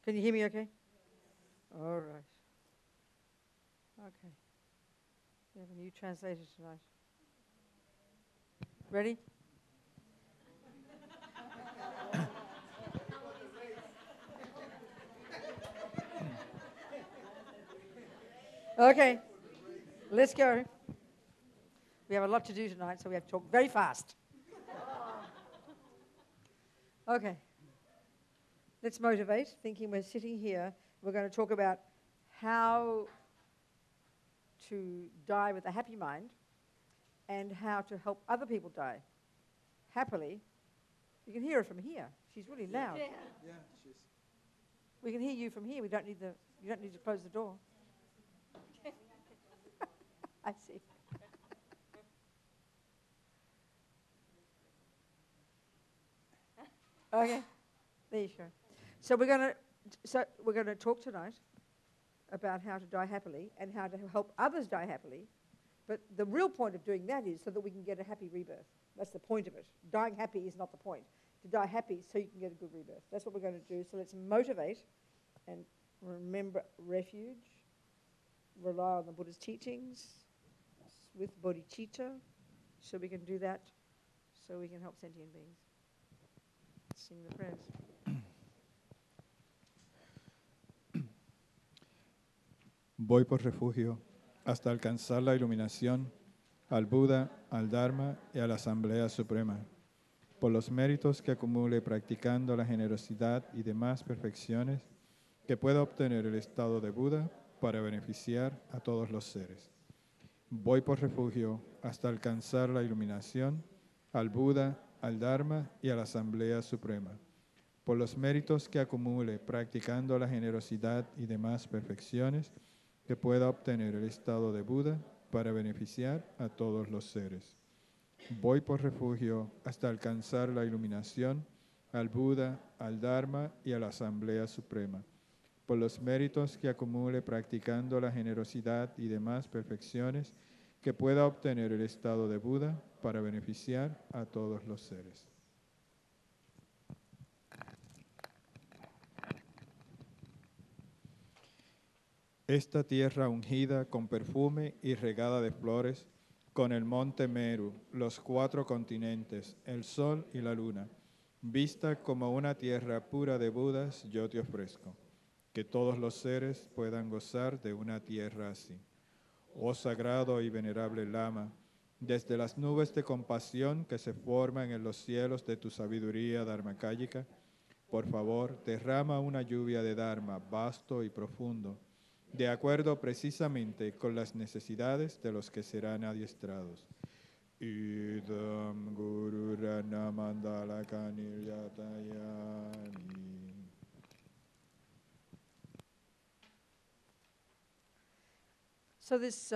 Can you hear me okay? All right. Okay. We have a new translator tonight. Ready? Okay. Let's go. We have a lot to do tonight, so we have to talk very fast. Okay. Let's motivate, thinking we're sitting here. We're going to talk about how to die with a happy mind and how to help other people die happily. You can hear her from here. She's really loud. Yeah, she's. We can hear you from here. You don't need to close the door. I see. Okay, there you go. So we're going to talk tonight about how to die happily and how to help others die happily. But the real point of doing that is so that we can get a happy rebirth. That's the point of it. Dying happy is not the point. To die happy so you can get a good rebirth. That's what we're going to do. So let's motivate and remember refuge, rely on the Buddha's teachings with bodhicitta, so we can do that, so we can help sentient beings. Sing the prayers. Voy por refugio hasta alcanzar la iluminación, al Buda, al Dharma y a la Asamblea Suprema, por los méritos que acumule practicando la generosidad y demás perfecciones que pueda obtener el estado de Buda para beneficiar a todos los seres. Voy por refugio hasta alcanzar la iluminación, al Buda, al Dharma y a la Asamblea Suprema, por los méritos que acumule practicando la generosidad y demás perfecciones que pueda obtener el estado de Buda para beneficiar a todos los seres. Voy por refugio hasta alcanzar la iluminación, al Buda, al Dharma y a la Asamblea Suprema, por los méritos que acumule practicando la generosidad y demás perfecciones que pueda obtener el estado de Buda para beneficiar a todos los seres. Esta tierra ungida con perfume y regada de flores, con el monte Meru, los 4 continentes, el sol y la luna, vista como una tierra pura de Budas, yo te ofrezco. Que todos los seres puedan gozar de una tierra así. Oh sagrado y venerable Lama, desde las nubes de compasión que se forman en los cielos de tu sabiduría dharmakāyika, por favor, derrama una lluvia de Dharma vasto y profundo, de acuerdo precisamente con las necesidades de los que serán adiestrados. Idam Guru Rana Mandala Kanilyatayani. So there's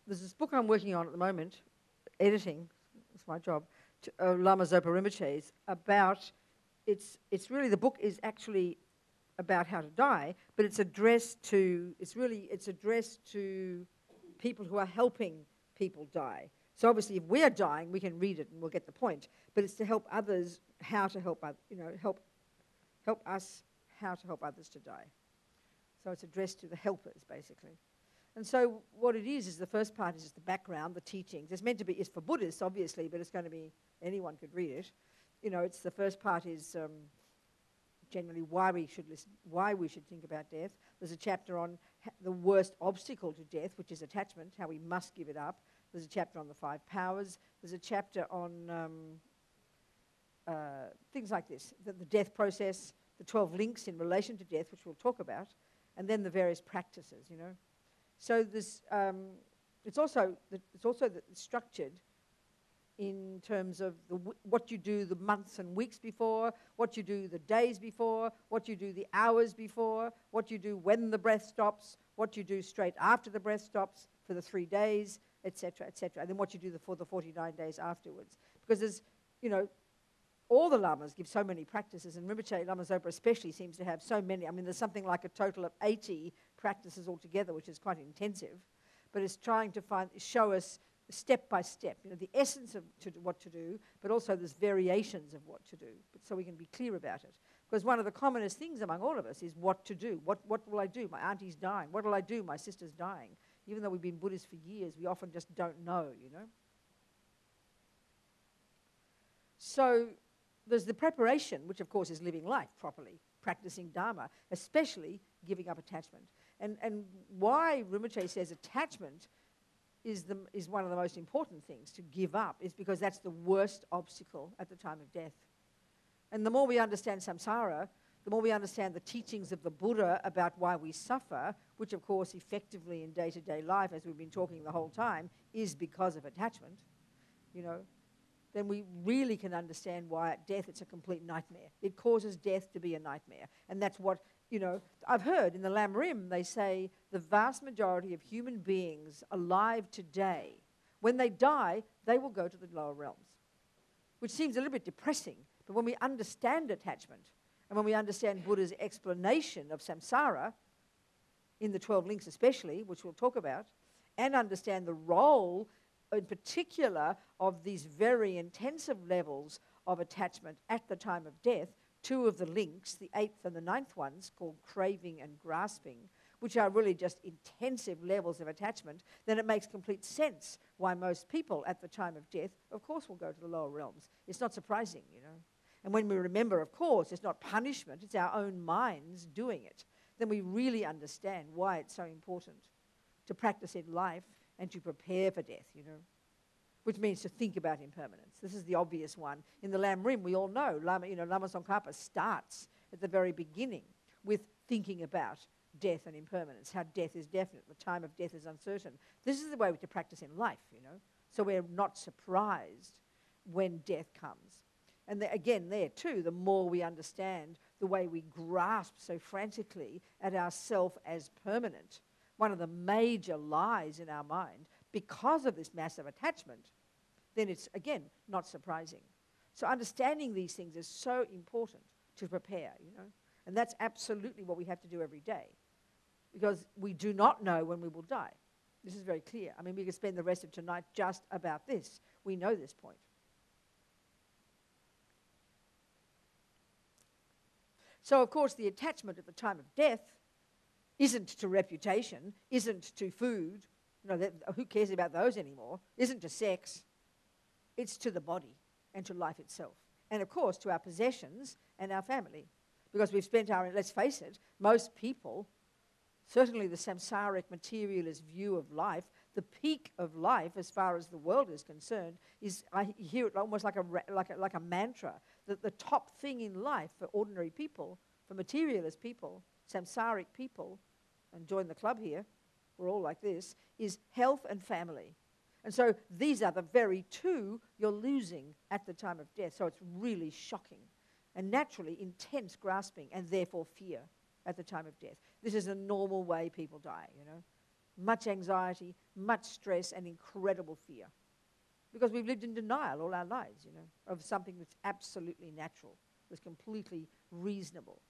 this book I'm working on at the moment, editing, it's my job, Lama Zopa Rinpoche's, about, it's really, the book is actually about how to die, but it's addressed to people who are helping people die. So obviously if we're dying, we can read it and we'll get the point, but it's to help others how to help us how to help others to die. So it's addressed to the helpers, basically. And so what it is the first part is just the background, the teachings. It's meant to be, it's for Buddhists, obviously, but it's going to be, anyone could read it. You know, it's the first part is generally why we should listen, why we should think about death. There's a chapter on the worst obstacle to death, which is attachment, how we must give it up. There's a chapter on the 5 powers. There's a chapter on things like this, the death process, the 12 links in relation to death, which we'll talk about, and then the various practices, you know. So this, it's also structured in terms of what you do the months and weeks before, what you do the days before, what you do the hours before, what you do when the breath stops, what you do straight after the breath stops for the 3 days, etc., etc., and then what you do for the 49 days afterwards. Because there's, you know, all the lamas give so many practices, and Rinpoche, Lama Zopa especially, seems to have so many. I mean, there's something like a total of 80 practices altogether, which is quite intensive. But it's trying to show us step by step, you know, the essence of what to do, but also there's variations of what to do, but so we can be clear about it. Because one of the commonest things among all of us is what to do. What will I do? My auntie's dying. What will I do? My sister's dying. Even though we've been Buddhists for years, we often just don't know, you know. So there's the preparation, which of course is living life properly, practicing Dharma, especially giving up attachment. And why Rinpoche says attachment is one of the most important things to give up is because that's the worst obstacle at the time of death. And the more we understand samsara, the more we understand the teachings of the Buddha about why we suffer, which of course effectively in day-to-day life, as we've been talking the whole time, is because of attachment, you know, then we really can understand why at death it's a complete nightmare. It causes death to be a nightmare. And that's what, you know, I've heard in the Lam Rim, they say the vast majority of human beings alive today, when they die, they will go to the lower realms, which seems a little bit depressing. But when we understand attachment, and when we understand Buddha's explanation of samsara, in the 12 links especially, which we'll talk about, and understand the role in particular of these very intensive levels of attachment at the time of death, two of the links, the 8th and the 9th ones, called craving and grasping, which are really just intensive levels of attachment, then it makes complete sense why most people at the time of death, of course, will go to the lower realms. It's not surprising, you know. And when we remember, of course, it's not punishment, it's our own minds doing it, then we really understand why it's so important to practice in life and to prepare for death, you know, which means to think about impermanence. This is the obvious one. In the Lam Rim, we all know, Lama Tsongkhapa starts at the very beginning with thinking about death and impermanence, how death is definite, the time of death is uncertain. This is the way to practice in life, you know, so we're not surprised when death comes. And again, there too, the more we understand the way we grasp so frantically at ourself as permanent, one of the major lies in our mind, because of this massive attachment, then it's, again, not surprising. So understanding these things is so important to prepare, you know. And that's absolutely what we have to do every day, because we do not know when we will die. This is very clear. I mean, we could spend the rest of tonight just about this. We know this point. So, of course, the attachment at the time of death isn't to reputation, isn't to food, you know, who cares about those anymore, isn't to sex, it's to the body and to life itself. And, of course, to our possessions and our family. Because we've spent let's face it, most people, certainly the samsaric materialist view of life, the peak of life as far as the world is concerned is, I hear it almost like a mantra, that the top thing in life for ordinary people, for materialist people, samsaric people, and join the club here, we're all like this, is health and family. And so these are the very two you're losing at the time of death. So it's really shocking. And naturally intense grasping and therefore fear at the time of death. This is a normal way people die, you know. Much anxiety, much stress, and incredible fear. Because we've lived in denial all our lives, you know, of something that's absolutely natural, that's completely reasonable.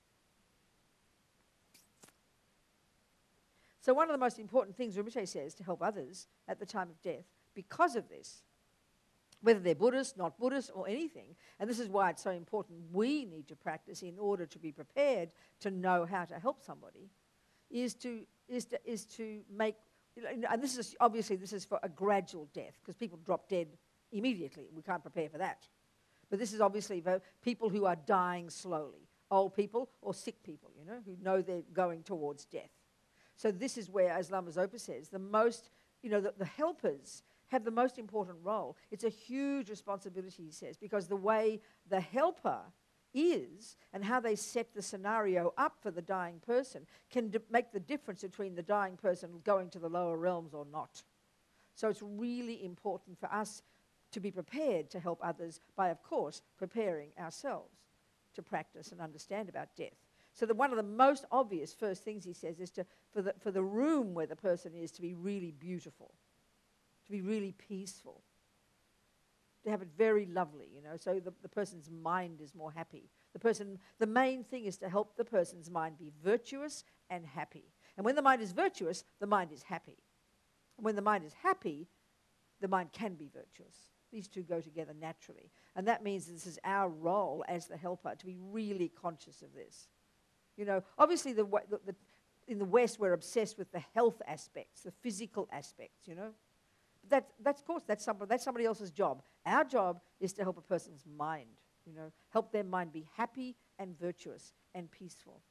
So one of the most important things Rinpoche says to help others at the time of death, because of this, whether they're Buddhist, not Buddhist, or anything, and this is why it's so important we need to practice in order to be prepared to know how to help somebody, is to make, and this is obviously this is for a gradual death, because people drop dead immediately. We can't prepare for that. But this is obviously for people who are dying slowly, old people or sick people, you know, they're going towards death. So this is where, as Lama Zopa says, the most, you know, the helpers have the most important role. It's a huge responsibility, he says, because the way the helper is and how they set the scenario up for the dying person can make the difference between the dying person going to the lower realms or not. So it's really important for us to be prepared to help others by, of course, preparing ourselves to practice and understand about death. So that one of the most obvious first things he says is for the room where the person is to be really beautiful, to be really peaceful, to have it very lovely, you know, so the person's mind is more happy. The main thing is to help the person's mind be virtuous and happy. And when the mind is virtuous, the mind is happy. And when the mind is happy, the mind can be virtuous. These two go together naturally. And that means this is our role as the helper to be really conscious of this. You know, obviously in the West we're obsessed with the health aspects, the physical aspects, you know. That's of course, that's somebody else's job. Our job is to help a person's mind, you know, help their mind be happy and virtuous and peaceful.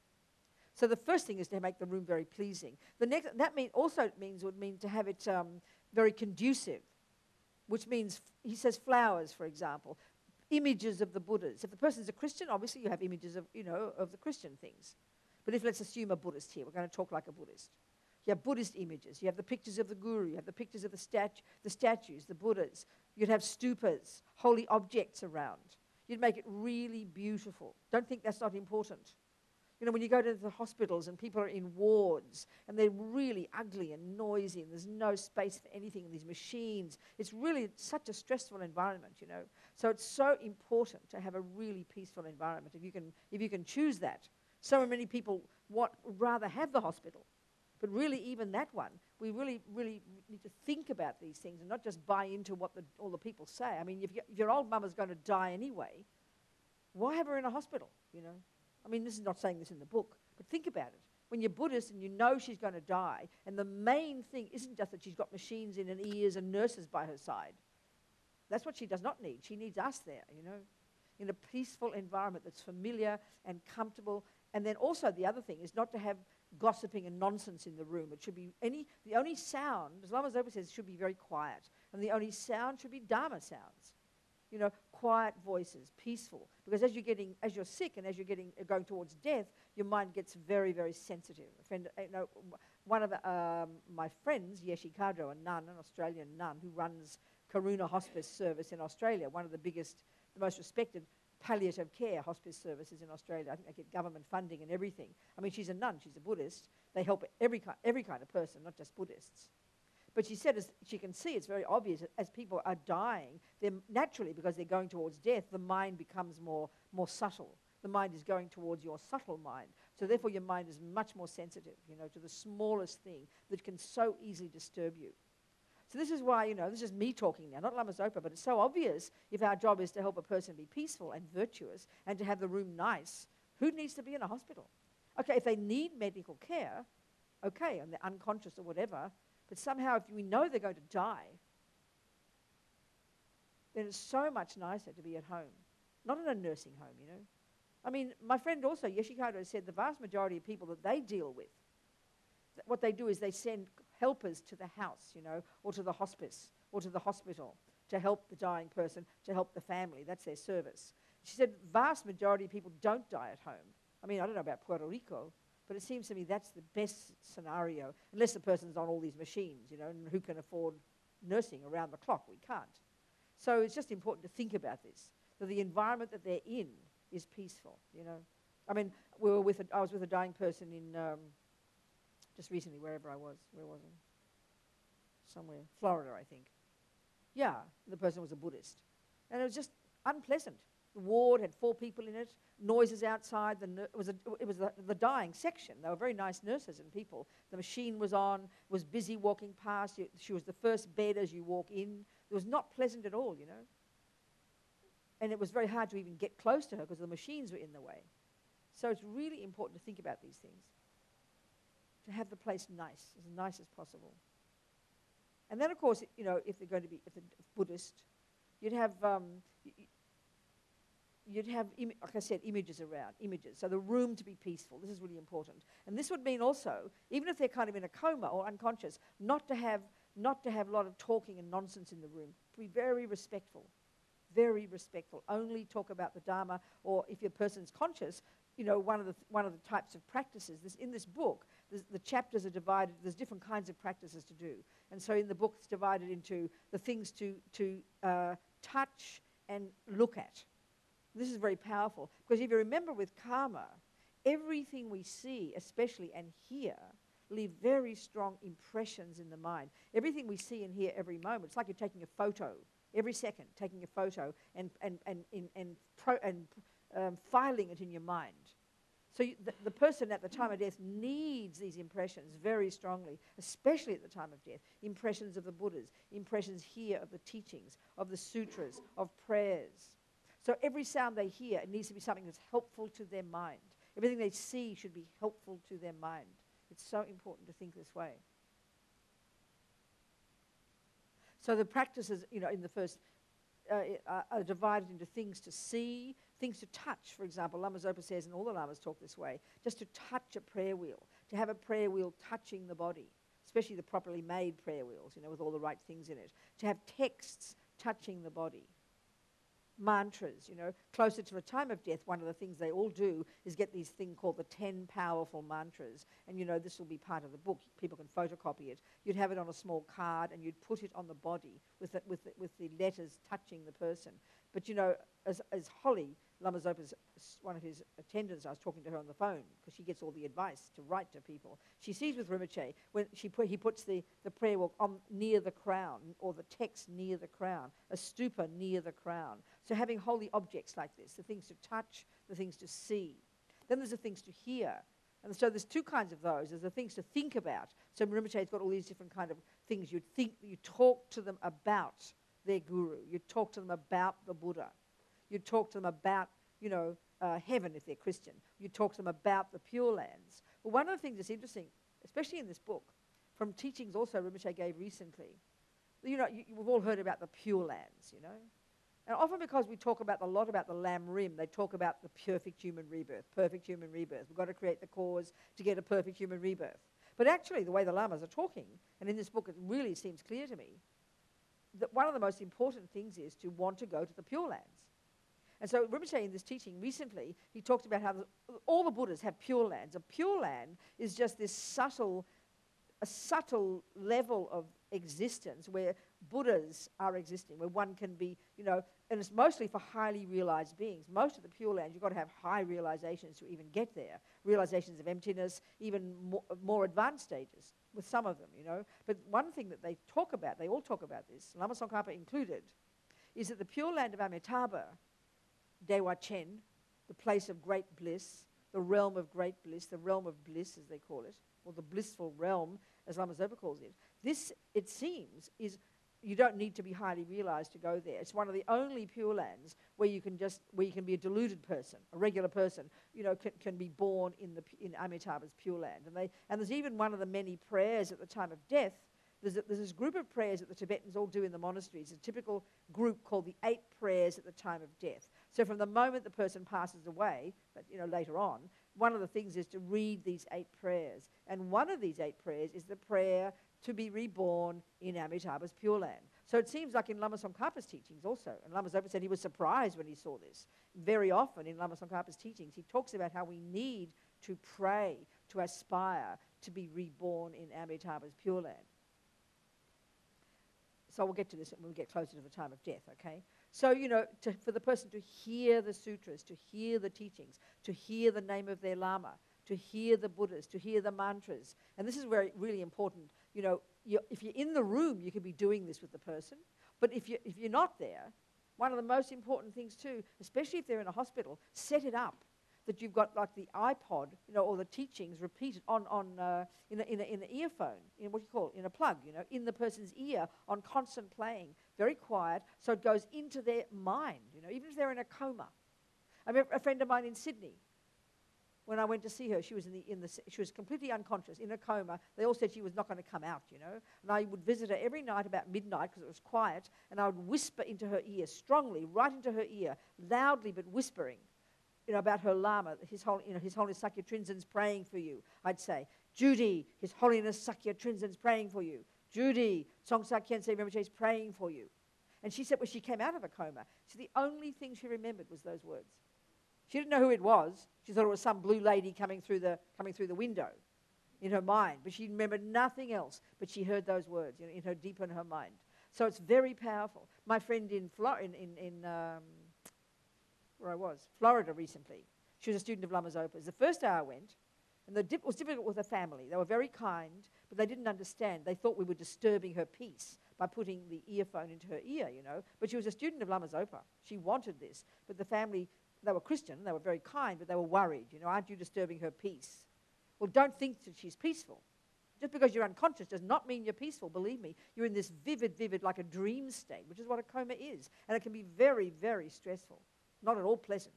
So the first thing is to make the room very pleasing. The next, would mean to have it very conducive, which means, he says flowers, for example, images of the Buddhas. If the person's a Christian, obviously you have images of, you know, of the Christian things. But if, let's assume, a Buddhist here, we're going to talk like a Buddhist. You have Buddhist images. You have the pictures of the Guru. You have the pictures of the statues, the Buddhas. You'd have stupas, holy objects around. You'd make it really beautiful. Don't think that's not important. You know, when you go to the hospitals and people are in wards and they're really ugly and noisy and there's no space for anything in these machines, it's really such a stressful environment, you know. So it's so important to have a really peaceful environment if you can choose that. So many people would rather have the hospital. But really, even that one, we really, really need to think about these things and not just buy into what all the people say. I mean, if your old mum is going to die anyway, why have her in a hospital, you know? I mean, this is not saying this in the book, but think about it. When you're Buddhist and you know she's going to die, and the main thing isn't just that she's got machines in her ears and nurses by her side. That's what she does not need. She needs us there, you know, in a peaceful environment that's familiar and comfortable. And then also the other thing is not to have gossiping and nonsense in the room. It should be the only sound, as Lama Zopa says, should be very quiet. And the only sound should be Dharma sounds. You know, quiet voices, peaceful. Because as you're sick and as you're going towards death, your mind gets very, very sensitive. One of my friends, Yeshi Kadro, an Australian nun who runs Karuna Hospice Service in Australia, one of the biggest, the most respected palliative care hospice services in Australia. I think they get government funding and everything. I mean, she's a nun, she's a Buddhist. They help every kind of person, not just Buddhists. But she said, as she can see, it's very obvious that as people are dying, they're naturally, because they're going towards death, the mind becomes more subtle. The mind is going towards your subtle mind. So therefore your mind is much more sensitive, you know, to the smallest thing that can so easily disturb you. So this is why, you know, this is me talking now, not Lama Zopa, but it's so obvious if our job is to help a person be peaceful and virtuous and to have the room nice, who needs to be in a hospital? Okay, if they need medical care, okay, and they're unconscious or whatever, but somehow if we know they're going to die, then it's so much nicer to be at home, not in a nursing home, you know. I mean, my friend also, Yoshikado, said the vast majority of people that they deal with, what they do is they send helpers to the house, you know, or to the hospice, or to the hospital, to help the dying person, to help the family. That's their service. She said vast majority of people don't die at home. I mean, I don't know about Puerto Rico, but it seems to me that's the best scenario, unless the person's on all these machines, you know, and who can afford nursing around the clock? We can't. So it's just important to think about this, that the environment that they're in is peaceful, you know. I mean, I was with a dying person in, just recently, wherever I was. Where was I? Somewhere. Florida, I think. Yeah, the person was a Buddhist. And it was just unpleasant. The ward had 4 people in it, noises outside. It was the dying section. They were very nice nurses and people. The machine was on, was busy walking past. She was the first bed as you walk in. It was not pleasant at all, you know. And it was very hard to even get close to her because the machines were in the way. So it's really important to think about these things. To have the place nice as possible. And then, of course, you know, if they're Buddhist, you'd have, like I said, images around, images. So the room to be peaceful. This is really important. And this would mean also, even if they're kind of in a coma or unconscious, not to have a lot of talking and nonsense in the room. To be very respectful. Very respectful. Only talk about the Dharma, or if your person's conscious, you know, one of the types of practices. In this book, the chapters are divided. There's different kinds of practices to do, and so in the book it's divided into the things to touch and look at. This is very powerful because if you remember with karma, everything we see, especially and hear, leave very strong impressions in the mind. Everything we see and hear every moment. It's like you're taking a photo. Every second, taking a photo and filing it in your mind. So the person at the time of death needs these impressions very strongly, especially at the time of death. Impressions of the Buddhas, impressions here of the teachings, of the sutras, of prayers. So every sound they hear, it needs to be something that's helpful to their mind. Everything they see should be helpful to their mind. It's so important to think this way. So the practices, in the first, are divided into things to see, things to touch. For example, Lama Zopa says, and all the Lamas talk this way, just to touch a prayer wheel, to have a prayer wheel touching the body, especially the properly made prayer wheels, with all the right things in it. To have texts touching the body. Mantras, closer to the time of death, one of the things they all do is get these thing called the 10 powerful mantras. And this will be part of the book. People can photocopy it. You'd have it on a small card and you'd put it on the body with the letters touching the person. But as Holly, Lama Zopa's one of his attendants, I was talking to her on the phone because she gets all the advice to write to people. She sees with Rinpoche when he puts the prayer book on near the crown, or the text near the crown, a stupa near the crown. So having holy objects like this, the things to touch, the things to see. Then there's the things to hear. And so there's two kinds of those. There's the things to think about. So Rinpoche's got all these different kind of things. You talk to them about their guru. You talk to them about the Buddha. You talk to them about, heaven if they're Christian. You talk to them about the Pure Lands. Well, one of the things that's interesting, especially in this book, from teachings also Rinpoche gave recently, we've all heard about the Pure Lands, And often because we talk a lot about the Lam Rim, they talk about the perfect human rebirth, perfect human rebirth. We've got to create the cause to get a perfect human rebirth. But actually, the way the Lamas are talking, and in this book it really seems clear to me, that one of the most important things is to want to go to the Pure Lands. And so Rinpoche in this teaching recently, he talked about how all the Buddhas have Pure Lands. A Pure Land is just this subtle level of existence where Buddhas are existing, where one can be, and it's mostly for highly realized beings. Most of the Pure Lands, you've got to have high realizations to even get there. Realizations of emptiness, even more advanced stages with some of them, But one thing that they all talk about this, Lama Tsongkhapa included, is that the Pure Land of Amitabha, Dewa Chen, the place of great bliss, the realm of great bliss, the realm of bliss as they call it, or the blissful realm as Lama Zopa calls it. This, it seems, is you don't need to be highly realized to go there. It's one of the only Pure Lands where you can be a deluded person, a regular person, can be born in Amitabha's Pure Land. And there's even one of the many prayers at the time of death. There's this group of prayers that the Tibetans all do in the monasteries, a typical group called the 8 prayers at the time of death. So from the moment the person passes away, but later on, one of the things is to read these 8 prayers. And one of these 8 prayers is the prayer to be reborn in Amitabha's Pure Land. So it seems like in Lama Tsongkhapa's teachings also, and Lama Zopa said he was surprised when he saw this. Very often in Lama Tsongkhapa's teachings, he talks about how we need to pray, to aspire to be reborn in Amitabha's Pure Land. So we'll get to this when we get closer to the time of death, okay? So, for the person to hear the sutras, to hear the teachings, to hear the name of their Lama, to hear the Buddhas, to hear the mantras. And this is really important. If you're in the room, you can be doing this with the person. But if you're not there, one of the most important things too, especially if they're in a hospital, set it up that you've got like the iPod, or the teachings repeated in an earphone, in a plug, in the person's ear on constant playing, very quiet, so it goes into their mind, even if they're in a coma. I remember a friend of mine in Sydney. When I went to see her, she was she was completely unconscious, in a coma. They all said she was not going to come out, And I would visit her every night about midnight because it was quiet, and I would whisper into her ear, strongly, right into her ear, loudly but whispering, about her Lama, His Holiness Sakya Trinzen's praying for you. I'd say, Judy, His Holiness Sakya Trinzen's praying for you. Judy, Tsongsa Khyentse Rinpoche's praying for you. And she said when she came out of a coma, the only thing she remembered was those words. She didn't know who it was. She thought it was some blue lady coming through the window in her mind. But she remembered nothing else. But she heard those words, deep in her mind. So it's very powerful. My friend in where I was, Florida recently, she was a student of Lama Zopa's. The first day I went, and it was difficult with her family. They were very kind, but they didn't understand. They thought we were disturbing her peace by putting the earphone into her ear, But she was a student of Lama Zopa. She wanted this, but the family they were Christian, they were very kind, but they were worried, aren't you disturbing her peace? Well, don't think that she's peaceful. Just because you're unconscious does not mean you're peaceful, believe me. You're in this vivid, like a dream state, which is what a coma is. And it can be very, very stressful. Not at all pleasant,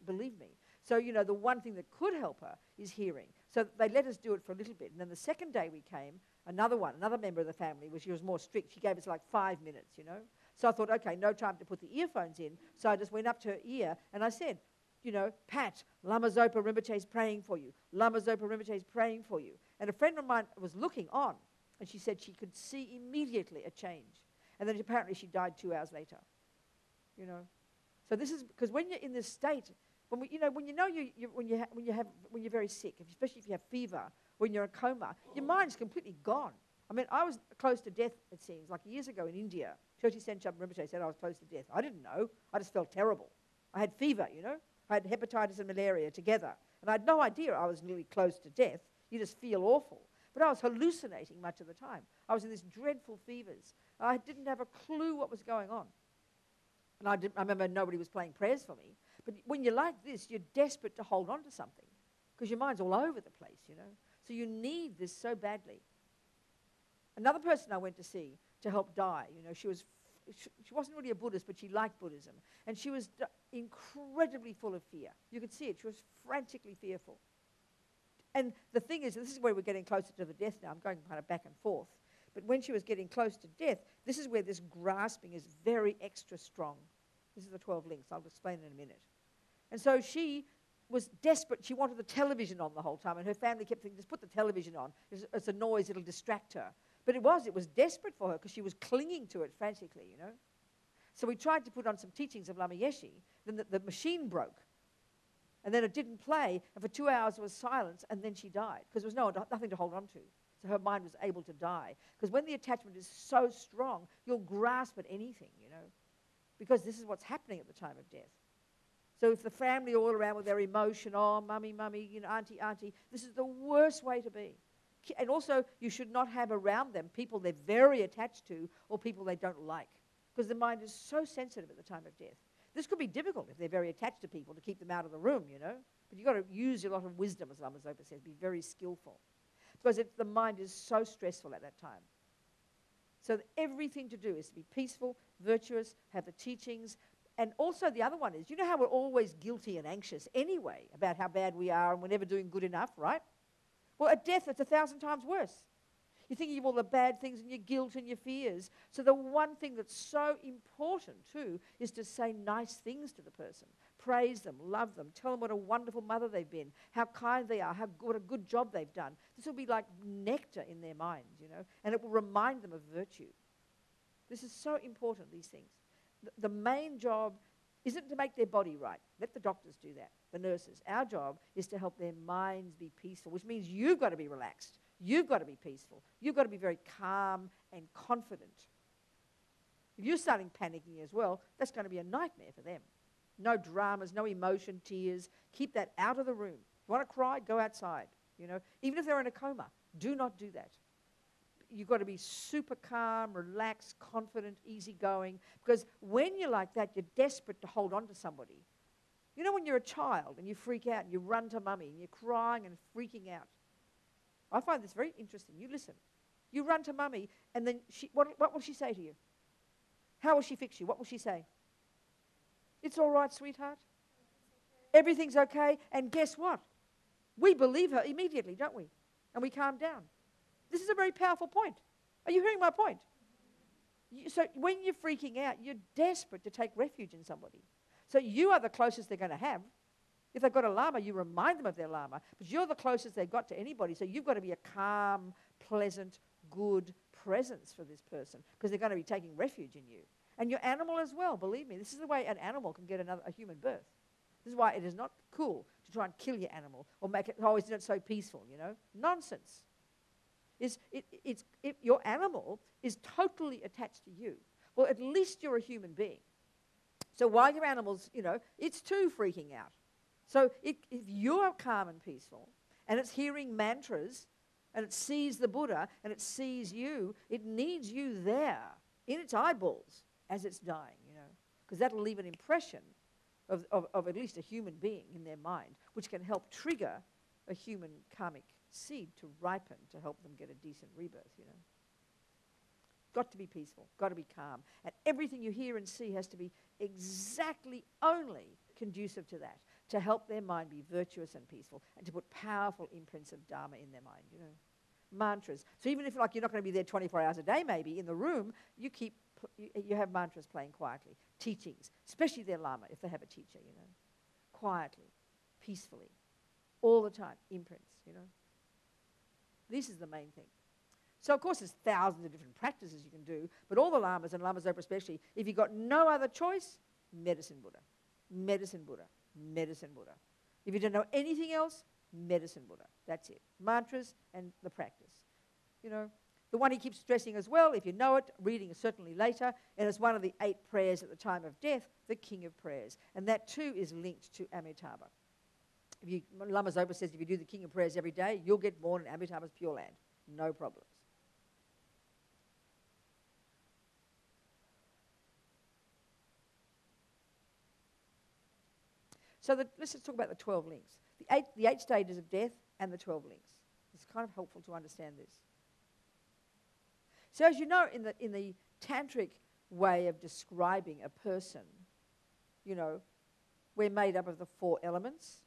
believe me. So, the one thing that could help her is hearing. So they let us do it for a little bit. And then the second day we came, another member of the family, she was more strict. She gave us like 5 minutes, So I thought, okay, no time to put the earphones in. So I just went up to her ear and I said, Pat, Lama Zopa Rinpoche is praying for you. Lama Zopa Rinpoche is praying for you. And a friend of mine was looking on and she said she could see immediately a change. And then apparently she died 2 hours later, So this is, because when you're in this state, when you're very sick, especially if you have fever, when you're in a coma, your mind's completely gone. I mean, I was close to death, it seems, like years ago in India. Choshi Senchab Rinpoche said I was close to death. I didn't know. I just felt terrible. I had fever, I had hepatitis and malaria together. And I had no idea I was nearly close to death. You just feel awful. But I was hallucinating much of the time. I was in these dreadful fevers. I didn't have a clue what was going on. And I remember nobody was playing prayers for me. But when you're like this, you're desperate to hold on to something because your mind's all over the place, So you need this so badly. Another person I went to see to help die, she wasn't really a Buddhist, but she liked Buddhism. And she was incredibly full of fear. You could see it. She was frantically fearful. And the thing is, this is where we're getting closer to the death now. I'm going kind of back and forth. But when she was getting close to death, this is where this grasping is very extra strong. This is the 12 links. I'll explain in a minute. And so she was desperate. She wanted the television on the whole time, and her family kept thinking, just put the television on. It's a noise, it'll distract her. But it was desperate for her because she was clinging to it frantically, So we tried to put on some teachings of Lama Yeshe. Then the machine broke. And then it didn't play, and for 2 hours there was silence, and then she died because there was nothing to hold on to. So her mind was able to die. Because when the attachment is so strong, you'll grasp at anything, because this is what's happening at the time of death. So if the family are all around with their emotion, oh, mummy, auntie, this is the worst way to be. And also, you should not have around them people they're very attached to or people they don't like, because the mind is so sensitive at the time of death. This could be difficult if they're very attached to people to keep them out of the room, But you've got to use a lot of wisdom, as Lama Zopa says, be very skillful. Because the mind is so stressful at that time. So everything to do is to be peaceful, virtuous, have the teachings. And also the other one is, how we're always guilty and anxious anyway about how bad we are and we're never doing good enough, right? Well, at death, it's 1,000 times worse. You're thinking of all the bad things and your guilt and your fears. So the one thing that's so important, too, is to say nice things to the person. Praise them, love them, tell them what a wonderful mother they've been, how kind they are, what a good job they've done. This will be like nectar in their minds, and it will remind them of virtue. This is so important, these things. The main job isn't to make their body right. Let the doctors do that, the nurses. Our job is to help their minds be peaceful, which means you've got to be relaxed. You've got to be peaceful. You've got to be very calm and confident. If you're starting panicking as well, that's going to be a nightmare for them. No dramas, no emotion, tears. Keep that out of the room. If you want to cry, go outside. Even if they're in a coma, do not do that. You've got to be super calm, relaxed, confident, easygoing. Because when you're like that, you're desperate to hold on to somebody. When you're a child and you freak out and you run to mummy and you're crying and freaking out. I find this very interesting. You listen. You run to mummy and then what will she say to you? How will she fix you? What will she say? It's all right, sweetheart. Everything's okay. And guess what? We believe her immediately, don't we? And we calm down. This is a very powerful point. Are you hearing my point? So when you're freaking out, you're desperate to take refuge in somebody. So you are the closest they're going to have. If they've got a lama, you remind them of their lama. But you're the closest they've got to anybody. So you've got to be a calm, pleasant, good presence for this person because they're going to be taking refuge in you. And your animal as well, believe me. This is the way an animal can get a human birth. This is why it is not cool to try and kill your animal or make it, oh, isn't it so peaceful, Nonsense. Your animal is totally attached to you. Well, at least you're a human being. So while your animal's, it's too freaking out. So if you're calm and peaceful and it's hearing mantras and it sees the Buddha and it sees you, it needs you there in its eyeballs as it's dying, because that'll leave an impression of at least a human being in their mind, which can help trigger a human karmic seed to ripen to help them get a decent rebirth, you know. Got to be peaceful, got to be calm. And everything you hear and see has to be exactly only conducive to that, to help their mind be virtuous and peaceful, and to put powerful imprints of Dharma in their mind, you know. Mantras. So even if like you're not going to be there 24 hours a day maybe in the room, you have mantras playing quietly. Teachings, especially their Lama, if they have a teacher, you know. Quietly, peacefully, all the time, imprints, you know. This is the main thing. So, of course, there's thousands of different practices you can do, but all the Lamas, and Lama Zopa especially, if you've got no other choice, medicine Buddha, medicine Buddha, medicine Buddha. If you don't know anything else, medicine Buddha. That's it. Mantras and the practice. You know, the one he keeps stressing as well, if you know it, reading certainly later, and it's one of the 8 prayers at the time of death, the king of prayers. And that too is linked to Amitabha. Lama Zopa says if you do the king of prayers every day, you'll get born in Amitabha's Pure Land. No problems. So let's just talk about the 12 links. The eight stages of death and the 12 links. It's kind of helpful to understand this. So as you know, in the tantric way of describing a person, you know, we're made up of the 4 elements.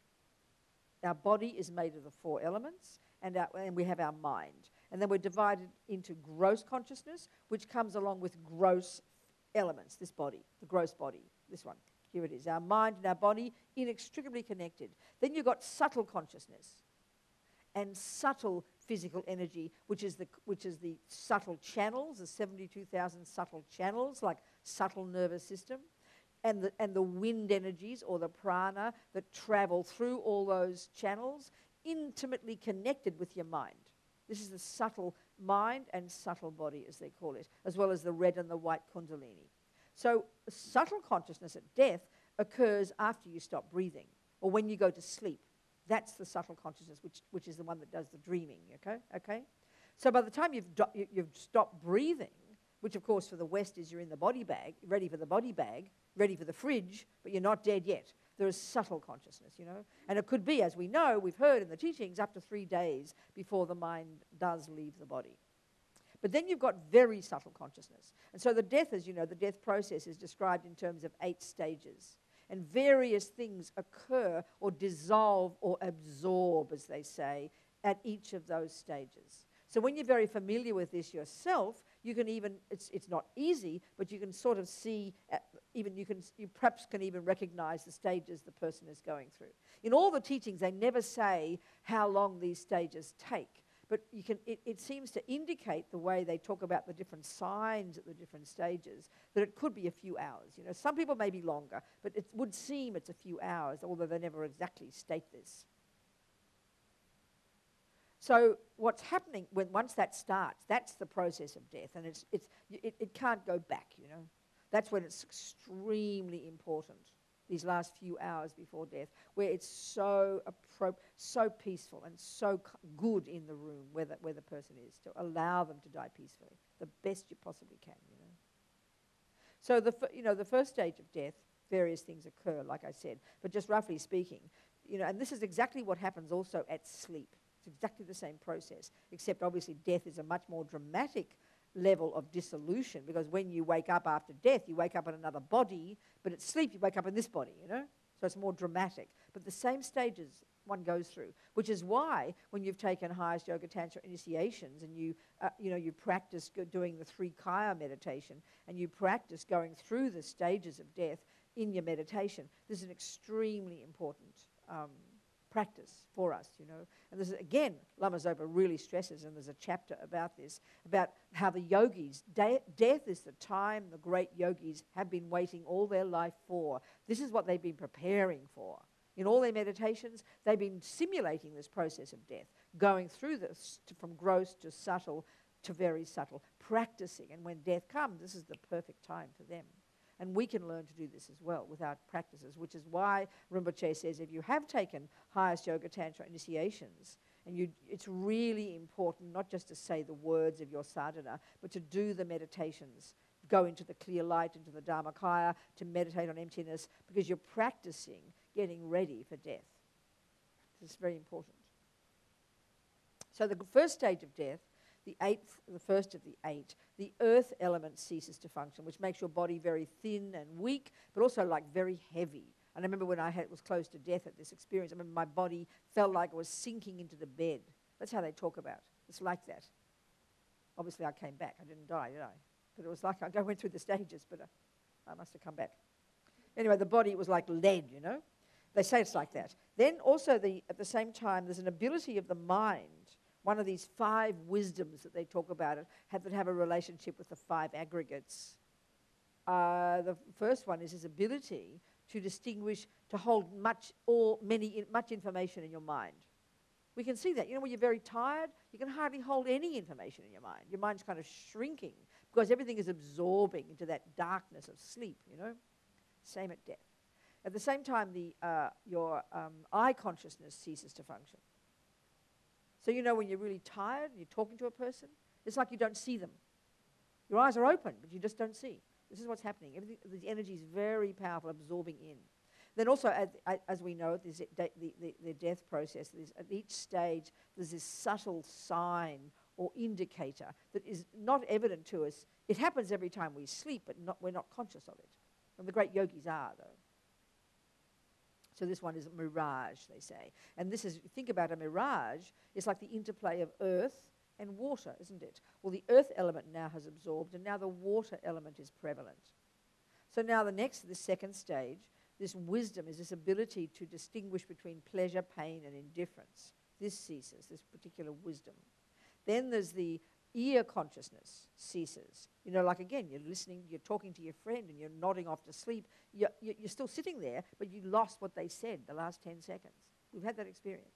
Our body is made of the 4 elements, and we have our mind. And then we're divided into gross consciousness, which comes along with gross elements, this body, the gross body, this one. Here it is, our mind and our body inextricably connected. Then you've got subtle consciousness and subtle physical energy, which is the subtle channels, the 72,000 subtle channels, like subtle nervous system, and the wind energies or the prana that travel through all those channels, intimately connected with your mind. This is the subtle mind and subtle body, as they call it, as well as the red and the white kundalini. So subtle consciousness at death occurs after you stop breathing or when you go to sleep. That's the subtle consciousness, which is the one that does the dreaming, okay? So by the time you've stopped breathing, which of course for the West is you're in the body bag, ready for the body bag, ready for the fridge, but you're not dead yet. There is subtle consciousness, you know. And it could be, as we know, we've heard in the teachings, up to 3 days before the mind does leave the body. But then you've got very subtle consciousness. And so the death, as you know, the death process is described in terms of 8 stages. And various things occur or dissolve or absorb, as they say, at each of those stages. So when you're very familiar with this yourself, you can even, it's not easy, but you can sort of see, you perhaps can even recognize the stages the person is going through. In all the teachings, they never say how long these stages take. But it seems to indicate the way they talk about the different signs at the different stages, that it could be a few hours. You know, some people may be longer, but it would seem it's a few hours, although they never exactly state this. So what's happening once that starts, that's the process of death, and it can't go back, you know. That's when it's extremely important, these last few hours before death, where it's so peaceful and so good in the room where the person is, to allow them to die peacefully, the best you possibly can, you know. So the first stage of death, various things occur, like I said, but just roughly speaking, you know, and this is exactly what happens also at sleep. It's exactly the same process, except obviously death is a much more dramatic level of dissolution, because when you wake up after death, you wake up in another body, but at sleep you wake up in this body, you know? So it's more dramatic. But the same stages one goes through, which is why when you've taken highest yoga tantra initiations and you practice doing the 3 kaya meditation and you practice going through the stages of death in your meditation, this is an extremely important practice for us, you know. And this is, again, Lama Zopa really stresses, and there's a chapter about this, about how the yogis, death is the time the great yogis have been waiting all their life for. This is what they've been preparing for. In all their meditations, they've been simulating this process of death, going through this from gross to subtle to very subtle, practicing. And when death comes, this is the perfect time for them. And we can learn to do this as well with our practices, which is why Rinpoche says if you have taken highest yoga tantra initiations, and it's really important not just to say the words of your sadhana, but to do the meditations go into the clear light, into the Dharmakaya, to meditate on emptiness, because you're practicing getting ready for death. This is very important. So the first stage of death, the first of the 8, the earth element ceases to function, which makes your body very thin and weak, but also like very heavy. And I remember when I was close to death at this experience, I remember my body felt like it was sinking into the bed. That's how they talk about it. It's like that. Obviously, I came back. I didn't die, did I? But it was like I went through the stages, but I must have come back. Anyway, the body was like lead, you know. They say it's like that. Then also, at the same time, there's an ability of the mind, one of these 5 wisdoms that they talk about that have a relationship with the 5 aggregates. The first one is his ability to distinguish, to hold much information in your mind. We can see that. You know, when you're very tired, you can hardly hold any information in your mind. Your mind's kind of shrinking because everything is absorbing into that darkness of sleep, you know. Same at death. At the same time, your eye consciousness ceases to function. So you know when you're really tired and you're talking to a person, it's like you don't see them. Your eyes are open, but you just don't see. This is what's happening. Everything, the energy is very powerful, absorbing in. Then also, as we know, there's the death process. At each stage, there's this subtle sign or indicator that is not evident to us. It happens every time we sleep, but we're not conscious of it. And the great yogis are, though. So this one is a mirage, they say. And this is, think about a mirage, it's like the interplay of earth and water, isn't it? Well, the earth element now has absorbed, and now the water element is prevalent. So now the second stage, this wisdom is this ability to distinguish between pleasure, pain, and indifference. This ceases, this particular wisdom. Then there's the ear consciousness ceases. You know, like again, you're listening, you're talking to your friend, and you're nodding off to sleep. You're still sitting there, but you lost what they said the last 10 seconds. We've had that experience.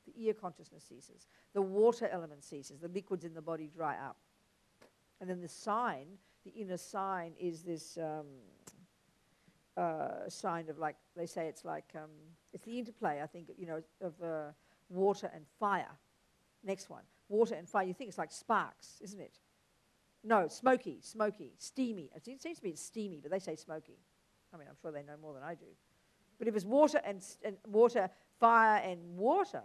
The ear consciousness ceases. The water element ceases. The liquids in the body dry up. And then the sign, the inner sign, is this sign of, like, they say it's like, it's the interplay, I think, you know, of water and fire. Next one, water and fire. You think it's like sparks, isn't it? No, smoky, steamy. It seems to be it's steamy, but they say smoky. I mean, I'm sure they know more than I do. But if it's water and water, fire and water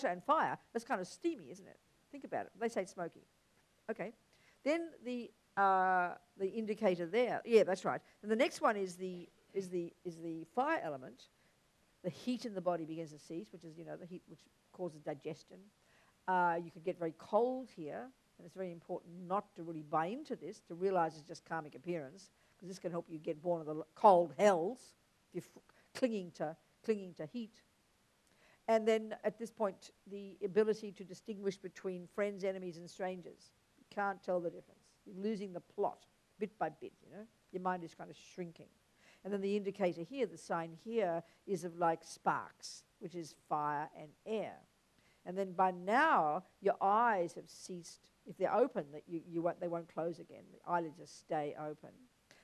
and fire, that's kind of steamy, isn't it? Think about it. They say smoky. Okay. Then the indicator there. Yeah, that's right. And the next one is the fire element. The heat in the body begins to cease, which is, you know, the heat which causes digestion. You can get very cold here, and it's very important not to really buy into this, to realize it's just karmic appearance, because this can help you get born of the cold hells if you're clinging to heat. And then at this point, the ability to distinguish between friends, enemies, and strangers. You can't tell the difference. You're losing the plot bit by bit, you know. Your mind is kind of shrinking. And then the indicator here, the sign here, is of like sparks, which is fire and air. And then by now, your eyes have ceased. If they're open, they won't close again. The eyelids just stay open.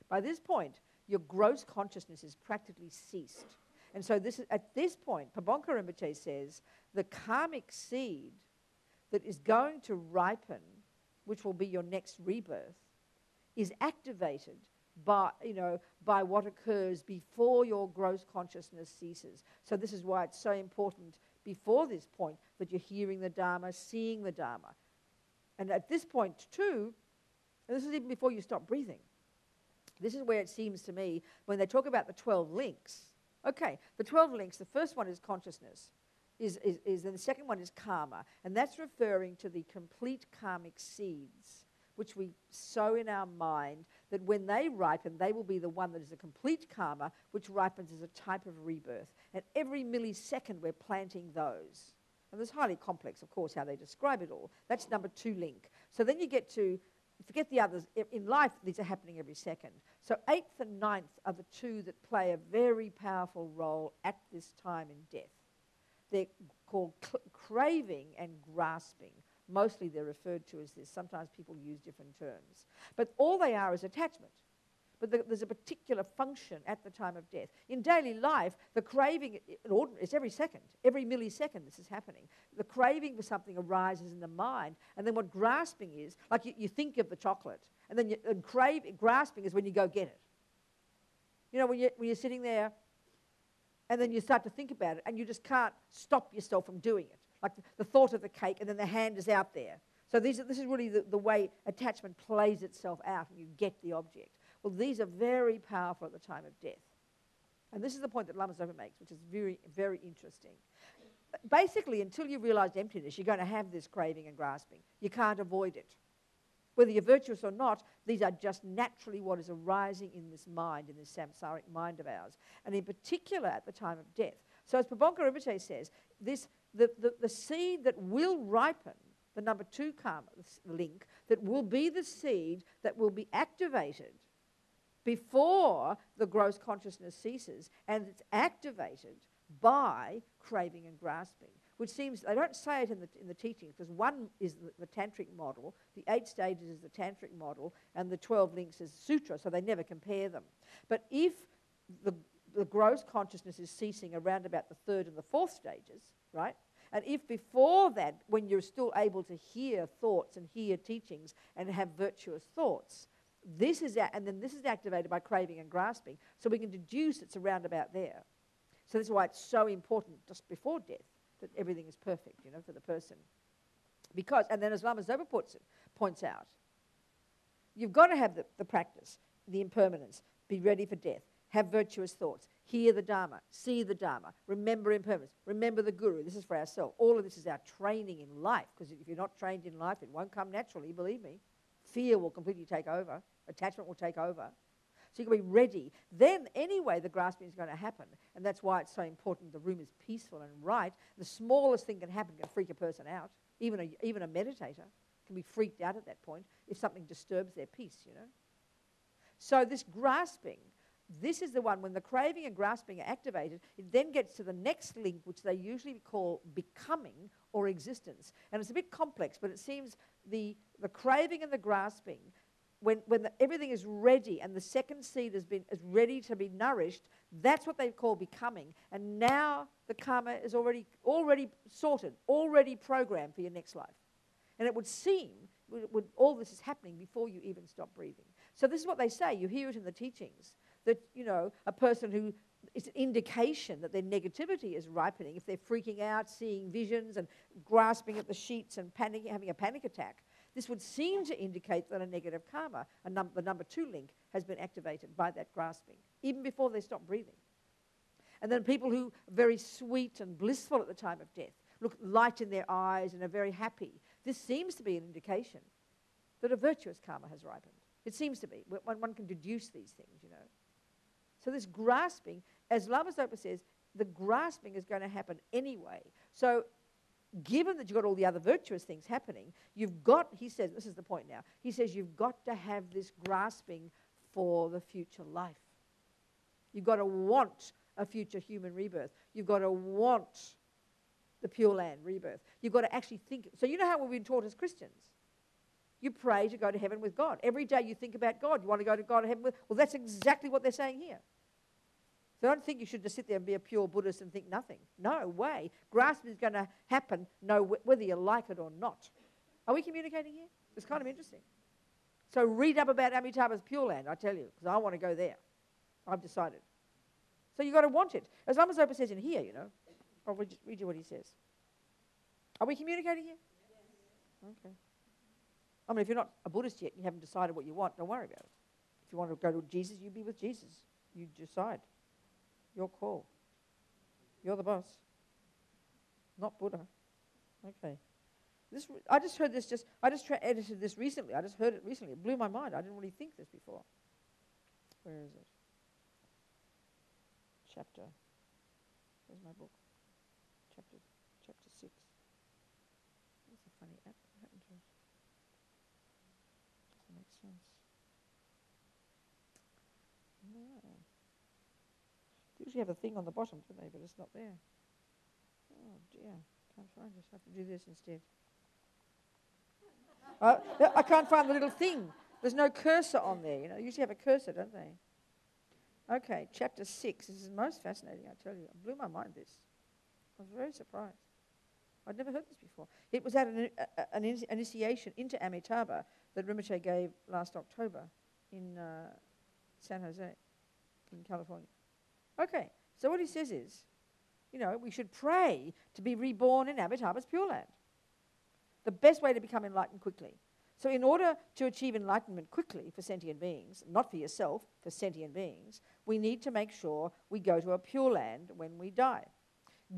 By this point, your gross consciousness is practically ceased. And so at this point, Pabonka Rinpoche says, the karmic seed that is going to ripen, which will be your next rebirth, is activated by what occurs before your gross consciousness ceases. So this is why it's so important before this point that you're hearing the Dharma, seeing the Dharma. And at this point too, and this is even before you stop breathing, this is where it seems to me, when they talk about the 12 links, okay, the 12 links, the first one is consciousness, and the second one is karma, and that's referring to the complete karmic seeds which we sow in our mind, that when they ripen, they will be the one that is a complete karma, which ripens as a type of rebirth. And every millisecond, we're planting those. And it's highly complex, of course, how they describe it all. That's number 2 link. So then you get to, forget the others. In life, these are happening every second. So 8th and 9th are the 2 that play a very powerful role at this time in death. They're called craving and grasping. Mostly they're referred to as this. Sometimes people use different terms. But all they are is attachment. but there's a particular function at the time of death. In daily life, the craving, it's every second, every millisecond this is happening. The craving for something arises in the mind, and then what grasping is, like you think of the chocolate, and then grasping is when you go get it. You know, when you're sitting there, and then you start to think about it, and you just can't stop yourself from doing it. Like the thought of the cake, and then the hand is out there. So this is really the way attachment plays itself out, and you get the object. Well, these are very powerful at the time of death. And this is the point that Lama Zopa makes, which is very, very interesting. Basically, until you realize emptiness, you're going to have this craving and grasping. You can't avoid it. Whether you're virtuous or not, these are just naturally what is arising in this mind, in this samsaric mind of ours. And in particular at the time of death. So as Pabonka Rinpoche says, the seed that will ripen, the number 2 karma, the link, that will be the seed that will be activated before the gross consciousness ceases, and it's activated by craving and grasping, which seems, they don't say it in the teachings, because one is the tantric model, the 8 stages is the tantric model, and the 12 links is sutra, so they never compare them. But if the gross consciousness is ceasing around about the 3rd and the 4th stages, right? And if before that, when you're still able to hear thoughts and hear teachings and have virtuous thoughts, this is activated by craving and grasping, so we can deduce it's around about there. So this is why it's so important just before death that everything is perfect, you know, for the person. Because, and then as Lama Zopa points out, you've got to have the practice, the impermanence, be ready for death, have virtuous thoughts, hear the Dharma, see the Dharma, remember impermanence, remember the Guru. This is for ourselves. All of this is our training in life, because if you're not trained in life, it won't come naturally, believe me. Fear will completely take over. Attachment will take over. So you can be ready. Then anyway, the grasping is going to happen. And that's why it's so important the room is peaceful and right. The smallest thing can happen can freak a person out. Even a meditator can be freaked out at that point if something disturbs their peace, you know. So this grasping, this is the one, when the craving and grasping are activated, it then gets to the next link, which they usually call becoming or existence. And it's a bit complex, but it seems the craving and the grasping, when everything is ready and the second seed is ready to be nourished, that's what they call becoming. And now the karma is already sorted, already programmed for your next life. And it would seem all this is happening before you even stop breathing. So this is what they say. You hear it in the teachings, that, you know, a person who is an indication that their negativity is ripening, if they're freaking out, seeing visions and grasping at the sheets and panicking, having a panic attack, this would seem to indicate that a negative karma, the number 2 link, has been activated by that grasping, even before they stop breathing. And then people who are very sweet and blissful at the time of death, look light in their eyes and are very happy. This seems to be an indication that a virtuous karma has ripened. It seems to be. One can deduce these things, you know. So this grasping, as Lama Zopa says, the grasping is going to happen anyway. So given that you've got all the other virtuous things happening, you've got, he says, this is the point now, he says you've got to have this grasping for the future life. You've got to want a future human rebirth. You've got to want the Pure Land rebirth. You've got to actually think. So you know how we've been taught as Christians? You pray to go to heaven with God. Every day you think about God. You want to go to God to heaven with. Well, that's exactly what they're saying here. So I don't think you should just sit there and be a pure Buddhist and think nothing. No way. Grasping is going to happen whether you like it or not. Are we communicating here? It's kind of interesting. So read up about Amitabha's Pure Land, I tell you, because I want to go there. I've decided. So you've got to want it. As Lama Zopa says in here, you know. I'll read you what he says. Are we communicating here? Yes. Okay. I mean, if you're not a Buddhist yet and you haven't decided what you want, don't worry about it. If you want to go to Jesus, you be with Jesus. You decide. Your call. You're the boss. Not Buddha. Okay. I just heard this I just edited this recently. I just heard it recently. It blew my mind. I didn't really think this before. Where is it? Chapter. Where's my book? Chapter 6. That's a funny app. What happened to it? Doesn't make sense. No. They usually have a thing on the bottom, don't they? But it's not there. Oh dear. Can't find it. I have to do this instead. I can't find the little thing. There's no cursor on there. You know, they usually have a cursor, don't they? Okay, chapter 6. This is most fascinating, I tell you. It blew my mind, this. I was very surprised. I'd never heard this before. It was at an initiation into Amitabha that Rinpoche gave last October in San Jose, in California. Okay, so what he says is, you know, we should pray to be reborn in Amitabha's Pure Land. The best way to become enlightened quickly. So in order to achieve enlightenment quickly for sentient beings, not for yourself, for sentient beings, we need to make sure we go to a Pure Land when we die.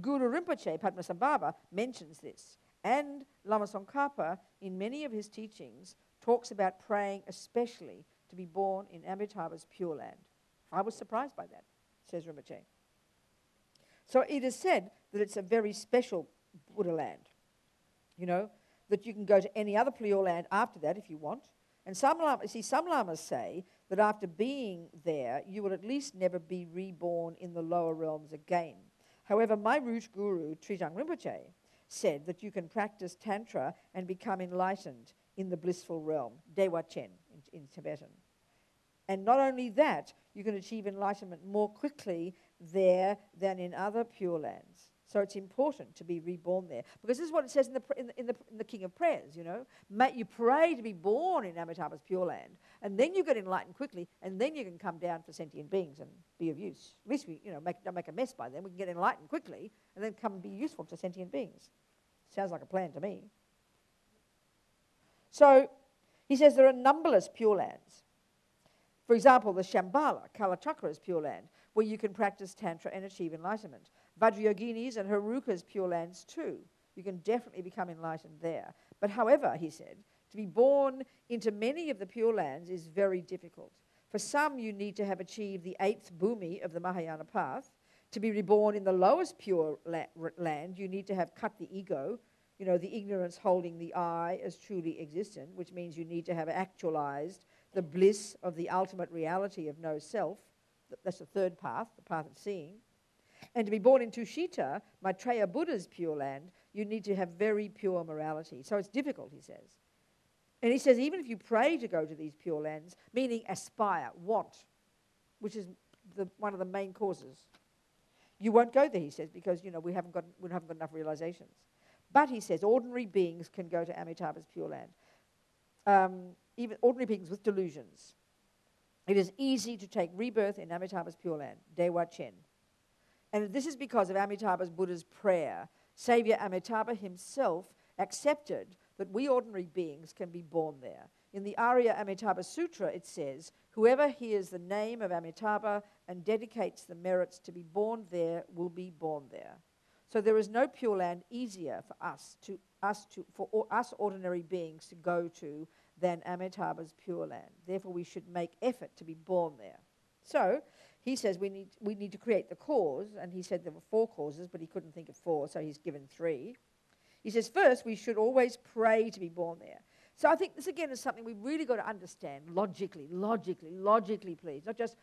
Guru Rinpoche, Padmasambhava, mentions this. And Lama Tsongkhapa, in many of his teachings, talks about praying especially to be born in Amitabha's Pure Land. I was surprised by that, says Rinpoche. So it is said that it's a very special Buddha land, you know, that you can go to any other Pure Land after that if you want. And some lamas say that after being there, you will at least never be reborn in the lower realms again. However, my root guru, Trijang Rinpoche, said that you can practice Tantra and become enlightened in the blissful realm, Dewa Chen in Tibetan. And not only that, you can achieve enlightenment more quickly there than in other Pure Lands. So it's important to be reborn there. Because this is what it says in the King of Prayers, you know. You pray to be born in Amitabha's Pure Land, and then you get enlightened quickly, and then you can come down for sentient beings and be of use. At least we, you know, don't make a mess by then. We can get enlightened quickly, and then come and be useful to sentient beings. Sounds like a plan to me. So he says there are numberless Pure Lands. For example, the Shambhala, Kalachakra's Pure Land, where you can practice Tantra and achieve enlightenment. Vajrayogini's and Haruka's Pure Lands too. You can definitely become enlightened there. But however, he said, to be born into many of the Pure Lands is very difficult. For some, you need to have achieved the 8th bhumi of the Mahayana path. To be reborn in the lowest Pure Land, you need to have cut the ego, you know, the ignorance holding the I as truly existent, which means you need to have actualized the bliss of the ultimate reality of no self. That's the third path, the path of seeing. And to be born in Tushita, Maitreya Buddha's Pure Land, you need to have very pure morality. So it's difficult, he says. And he says, even if you pray to go to these Pure Lands, meaning aspire, want, which is one of the main causes, you won't go there, he says, because, you know, we haven't got enough realizations. But, he says, ordinary beings can go to Amitabha's Pure Land. Even ordinary beings with delusions. It is easy to take rebirth in Amitabha's Pure Land, Dewa Chen. And this is because of Amitabha's Buddha's prayer. Savior Amitabha himself accepted that we ordinary beings can be born there. In the Arya Amitabha Sutra, it says, whoever hears the name of Amitabha and dedicates the merits to be born there will be born there. So there is no Pure Land easier for us ordinary beings to go to than Amitabha's Pure Land. Therefore, we should make effort to be born there. So he says we need to create the cause, and he said there were 4 causes, but he couldn't think of 4, so he's given 3. He says, first, we should always pray to be born there. So I think this, again, is something we've really got to understand logically, please. Not just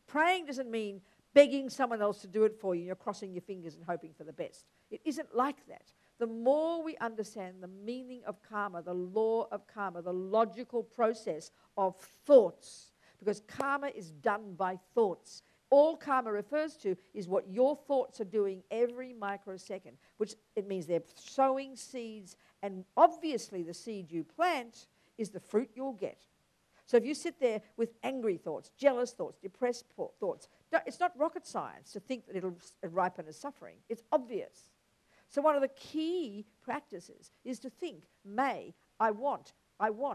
praying doesn't mean begging someone else to do it for you, you're crossing your fingers and hoping for the best. It isn't like that. The more we understand the meaning of karma, the law of karma, the logical process of thoughts, because karma is done by thoughts. All karma refers to is what your thoughts are doing every microsecond, which it means they're sowing seeds, and obviously the seed you plant is the fruit you'll get. So if you sit there with angry thoughts, jealous thoughts, depressed thoughts, it's not rocket science to think that it'll ripen as suffering. It's obvious. So one of the key practices is to think, I want.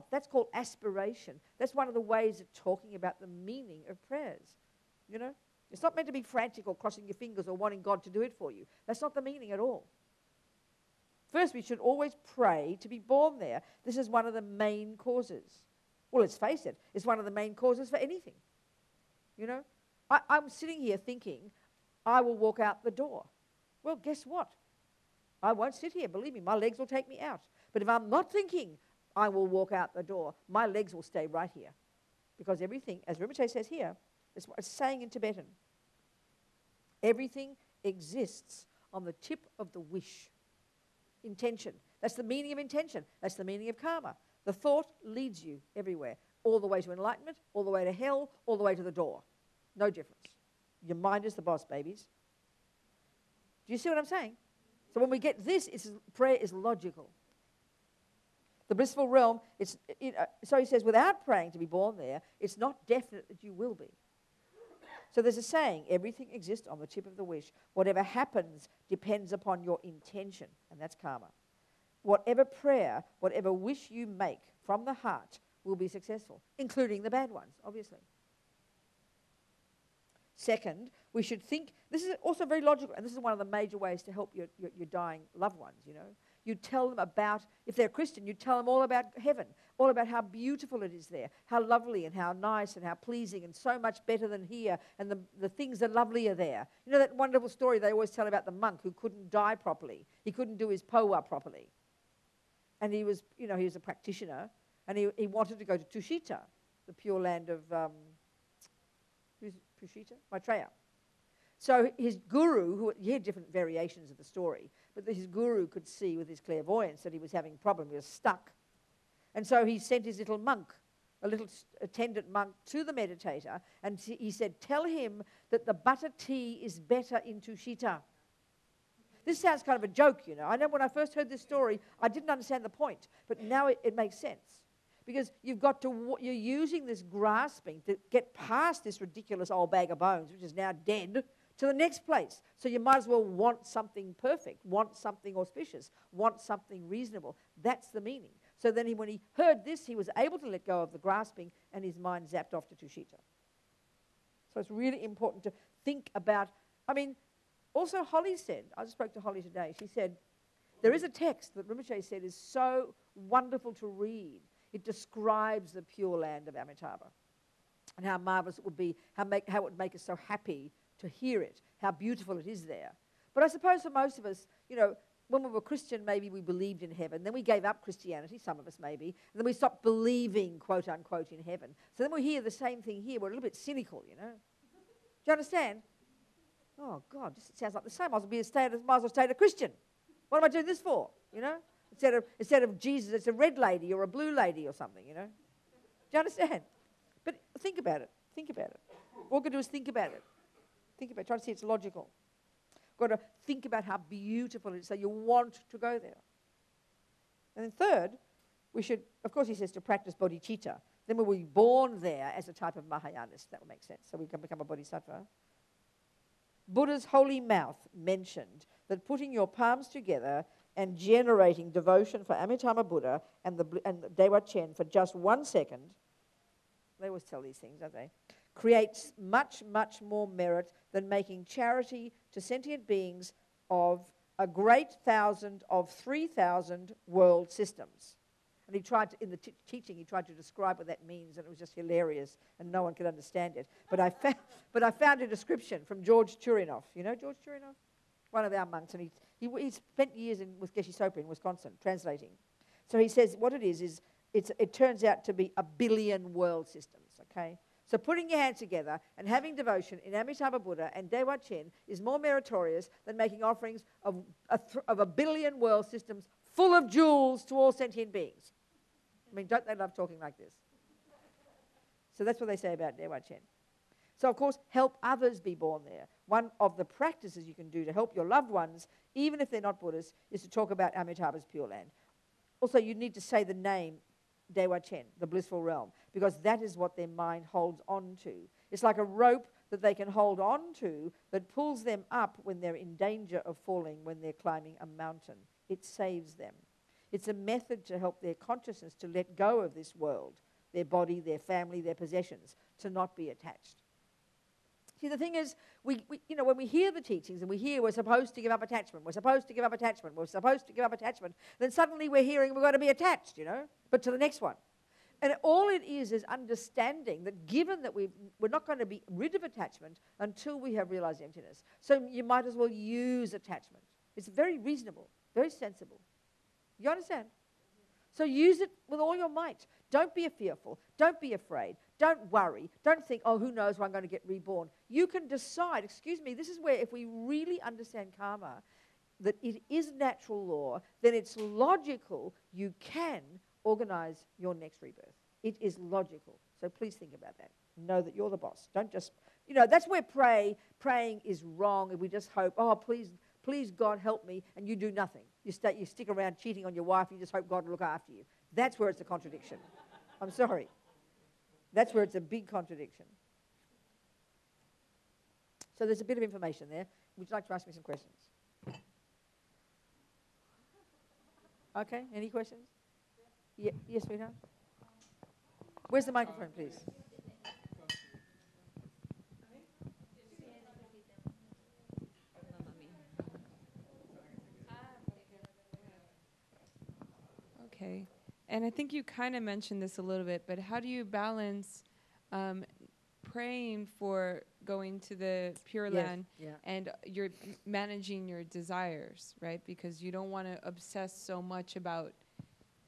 That's called aspiration. That's one of the ways of talking about the meaning of prayers. You know? It's not meant to be frantic or crossing your fingers or wanting God to do it for you. That's not the meaning at all. First, we should always pray to be born there. This is one of the main causes. Well, let's face it, it's one of the main causes for anything. You know? I'm sitting here thinking, I will walk out the door. Well, guess what? I won't sit here. Believe me, my legs will take me out. But if I'm not thinking I will walk out the door, my legs will stay right here. Because everything, as Rinpoche says here, it's what it's saying in Tibetan, everything exists on the tip of the wish. Intention. That's the meaning of intention. That's the meaning of karma. The thought leads you everywhere. all the way to enlightenment, all the way to hell, all the way to the door. No difference. Your mind is the boss, babies. Do you see what I'm saying? So when we get this, prayer is logical. The blissful realm, so he says, without praying to be born there, it's not definite that you will be. So there's a saying, everything exists on the tip of the wish. Whatever happens depends upon your intention, and that's karma. Whatever prayer, whatever wish you make from the heart will be successful, including the bad ones, obviously. Second, we should think, this is also very logical, and this is one of the major ways to help your dying loved ones, you know. You tell them about, if they're Christian, you tell them all about heaven, all about how beautiful it is there, how lovely and how nice and how pleasing and so much better than here, and the things are lovelier there. You know that wonderful story they always tell about the monk who couldn't die properly. He couldn't do his powa properly. And he was a practitioner, and he wanted to go to Tushita, the pure land of, who's Tushita? Maitreya. So his guru, he had different variations of the story, but his guru could see with his clairvoyance that he was having a problem, he was stuck. And so he sent his little monk, a little attendant monk, to the meditator, and he said, tell him that the butter tea is better in Tushita. This sounds kind of a joke, you know. I know when I first heard this story, I didn't understand the point, but now it makes sense. Because you're using this grasping to get past this ridiculous old bag of bones, which is now dead, to the next place. So you might as well want something perfect, want something auspicious, want something reasonable. That's the meaning. So then when he heard this, he was able to let go of the grasping, and his mind zapped off to Tushita. So it's really important to think about, also Holly said, I just spoke to Holly today, she said, there is a text that Rinpoche said is so wonderful to read. It describes the pure land of Amitabha and how marvelous it would be, how it would make us so happy to hear it, how beautiful it is there. But I suppose for most of us, you know, when we were Christian, maybe we believed in heaven. Then we gave up Christianity, some of us maybe, and then we stopped believing, quote unquote, in heaven. So then we hear the same thing here. We're a little bit cynical, you know. Do you understand? Oh, God, this sounds like the same. Might as well stay a Christian. What am I doing this for, you know? Instead of Jesus, it's a red lady or a blue lady or something, you know. Do you understand? But think about it. Think about it. All we've got to do is think about it. Think about it. Try to see it's logical. Got to think about how beautiful it is, so you want to go there. And then third, we should, of course, he says to practice bodhicitta. Then we'll be born there as a type of Mahayanist. That would make sense. So we can become a bodhisattva. Buddha's holy mouth mentioned that putting your palms together and generating devotion for Amitabha Buddha and the Dewa Chen for just 1 second, they always tell these things, don't they, creates much, much more merit than making charity to sentient beings of a great 1,000 of 3,000 world systems. And he tried to, in the teaching, he tried to describe what that means, and it was just hilarious, and no one could understand it. But I found a description from George Turinoff. You know George Turinoff? One of our monks, and he spent years with Geshe Sopa in Wisconsin, translating. So he says what it is it turns out to be 1 billion world systems, okay? So putting your hands together and having devotion in Amitabha Buddha and Dewa Chen is more meritorious than making offerings of 1 billion world systems full of jewels to all sentient beings. I mean, don't they love talking like this? So that's what they say about Dewa Chen. So, of course, help others be born there. One of the practices you can do to help your loved ones, even if they're not Buddhists, is to talk about Amitabha's Pure Land. Also, you need to say the name Dewa Chen, the blissful realm, because that is what their mind holds on to. It's like a rope that they can hold on to that pulls them up when they're in danger of falling when they're climbing a mountain. It saves them. It's a method to help their consciousness to let go of this world, their body, their family, their possessions, to not be attached. See, the thing is, we when we hear the teachings and we hear we're supposed to give up attachment, we're supposed to give up attachment, we're supposed to give up attachment, then suddenly we're hearing we've got to be attached, you know, but to the next one. And all it is understanding that given that we're not going to be rid of attachment until we have realized emptiness. So you might as well use attachment. It's very reasonable, very sensible. You understand? So use it with all your might. Don't be fearful. Don't be afraid. Don't worry. Don't think, oh, who knows when I'm going to get reborn. You can decide, this is where if we really understand karma, that it is natural law, then it's logical you can organize your next rebirth. It is logical. So please think about that. Know that you're the boss. Don't just, that's where praying is wrong, and we just hope, oh, please God help me, and you do nothing. You stick around cheating on your wife, and you just hope God will look after you. That's where it's a contradiction. I'm sorry. That's where it's a big contradiction. So there's a bit of information there. Would you like to ask me some questions? Okay, any questions? Yeah, yes, sweetheart? Where's the microphone, please? Okay. And I think you kind of mentioned this a little bit, but how do you balance praying for going to the Pure Land and you're managing your desires, right? Because you don't want to obsess so much about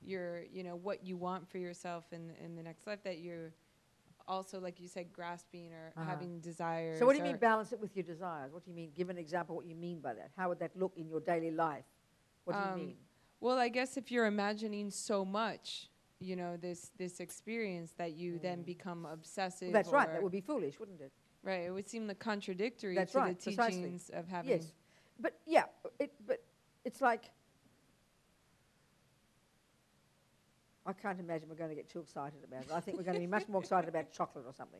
your, what you want for yourself in the next life, that you're also, like you said, grasping or having desires. So what do you mean balance it with your desires? What do you mean? Give an example what you mean by that. How would that look in your daily life? What do you mean? Well, I guess if you're imagining so much, this experience, that you then become obsessive. Well, that's right. That would be foolish, wouldn't it? Right. It would seem contradictory that's to right, the teachings of having. Yes. But it's like, I can't imagine we're going to get too excited about it. I think we're going to be much more excited about chocolate or something.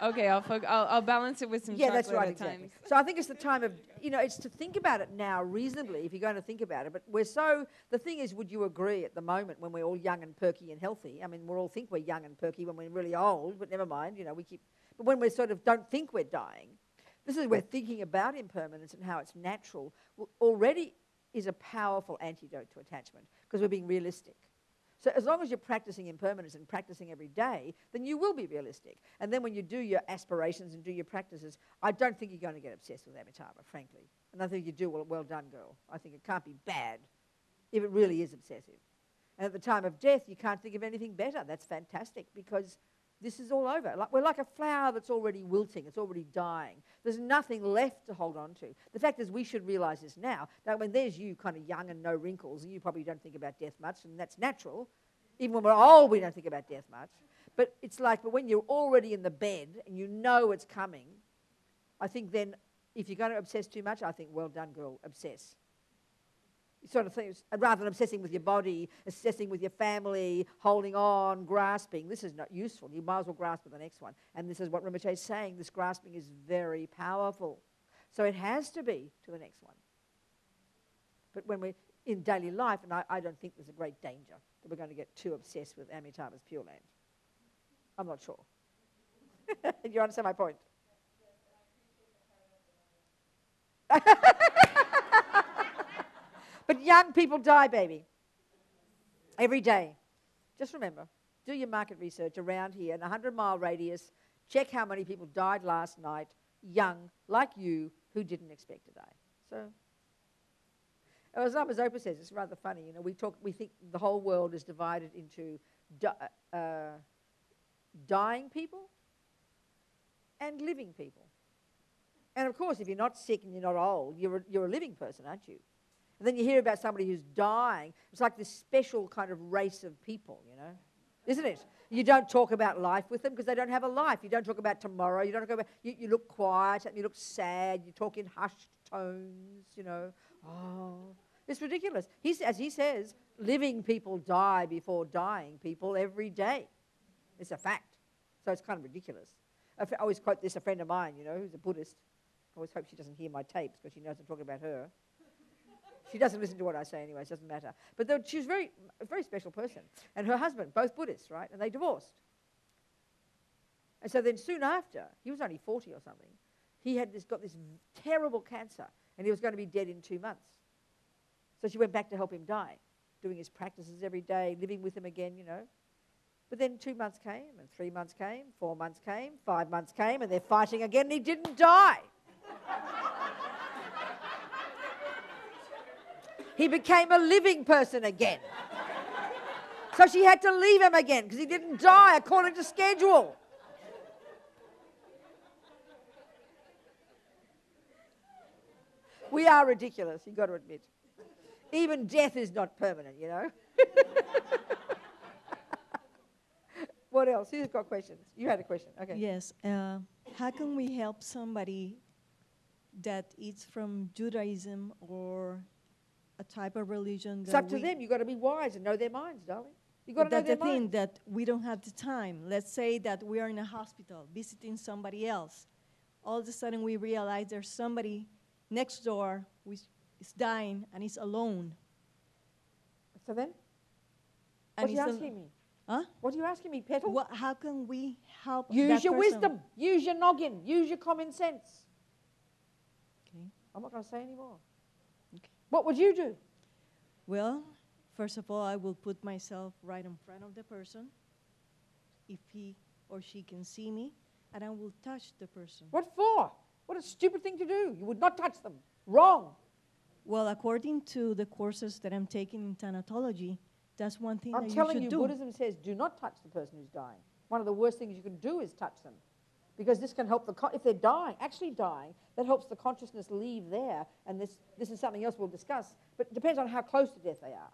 Okay, I'll balance it with some chocolate that's right, at exactly. times. So I think it's the time of, it's to think about it now reasonably if you're going to think about it. But the thing is, would you agree at the moment when we're all young and perky and healthy? I mean, we all think we're young and perky when we're really old, but never mind, but when we sort of don't think we're dying, this is where thinking about impermanence and how it's natural already is a powerful antidote to attachment, because we're being realistic. So as long as you're practicing impermanence and practicing every day, then you will be realistic. And then when you do your aspirations and do your practices, I don't think you're going to get obsessed with Amitabha, frankly. And I think you do, well done, girl. I think it can't be bad if it really is obsessive. And at the time of death, you can't think of anything better. That's fantastic, because this is all over. We're like a flower that's already wilting. It's already dying. There's nothing left to hold on to. The fact is, we should realize this now, that when there's you kind of young and no wrinkles, and you probably don't think about death much, and that's natural. Even when we're old, we don't think about death much. But it's like, but when you're already in the bed and you know it's coming, I think then if you're going to obsess too much, I think, well done, girl, obsess. Sort of things, rather than obsessing with your body, obsessing with your family, holding on, grasping. This is not useful. You might as well grasp with the next one. And this is what Rinpoche is saying. This grasping is very powerful. So it has to be to the next one. But when we're in daily life, and I don't think there's a great danger that we're going to get too obsessed with Amitabha's Pure Land. I'm not sure. You understand my point? But young people die, baby. Every day. Just remember, do your market research around here in a 100-mile radius. Check how many people died last night, young, like you, who didn't expect to die. So, as Zopa says, it's rather funny. We think the whole world is divided into dying people and living people. And of course, if you're not sick and you're not old, you're a living person, aren't you? And then you hear about somebody who's dying. It's like this special kind of race of people, isn't it? You don't talk about life with them because they don't have a life. You don't talk about tomorrow. You don't talk about. You look quiet and you look sad. You talk in hushed tones. Oh, it's ridiculous. As he says, living people die before dying people every day. It's a fact. So it's kind of ridiculous. I always quote this, a friend of mine, who's a Buddhist. I always hope she doesn't hear my tapes because she knows I'm talking about her. She doesn't listen to what I say anyway, it doesn't matter. But she was a very special person. And her husband, both Buddhists, right? And they divorced. And so then soon after, he was only 40 or something, he had got this terrible cancer, and he was going to be dead in 2 months. So she went back to help him die, doing his practices every day, living with him again, But then 2 months came, and 3 months came, 4 months came, 5 months came, and they're fighting again, and he didn't die. He became a living person again. So she had to leave him again because he didn't die according to schedule. We are ridiculous, you've got to admit. Even death is not permanent, What else? Who's got questions? You had a question. Okay. Yes. How can we help somebody that is from Judaism or a type of religion? It's that up to them. You've got to be wise and know their minds, darling. You've got to know That's their the thing, minds. that we don't have the time. Let's say that we are in a hospital visiting somebody else. All of a sudden we realize there's somebody next door who is dying and is alone. So then? And What are you he's asking me? Huh? What are you asking me, Petal? How can we help Use that your person? wisdom. Use your noggin. Use your common sense. Okay. I'm not going to say any more. Okay. What would you do? Well, first of all, I will put myself right in front of the person, if he or she can see me, and I will touch the person. What for? What a stupid thing to do. You would not touch them. Wrong. Well, according to the courses that I'm taking in thanatology, that's one thing I'm that you telling should you, do. Buddhism says do not touch the person who's dying. One of the worst things you can do is touch them. Because this can help if they're dying, actually dying, that helps the consciousness leave there. And this is something else we'll discuss. But it depends on how close to death they are.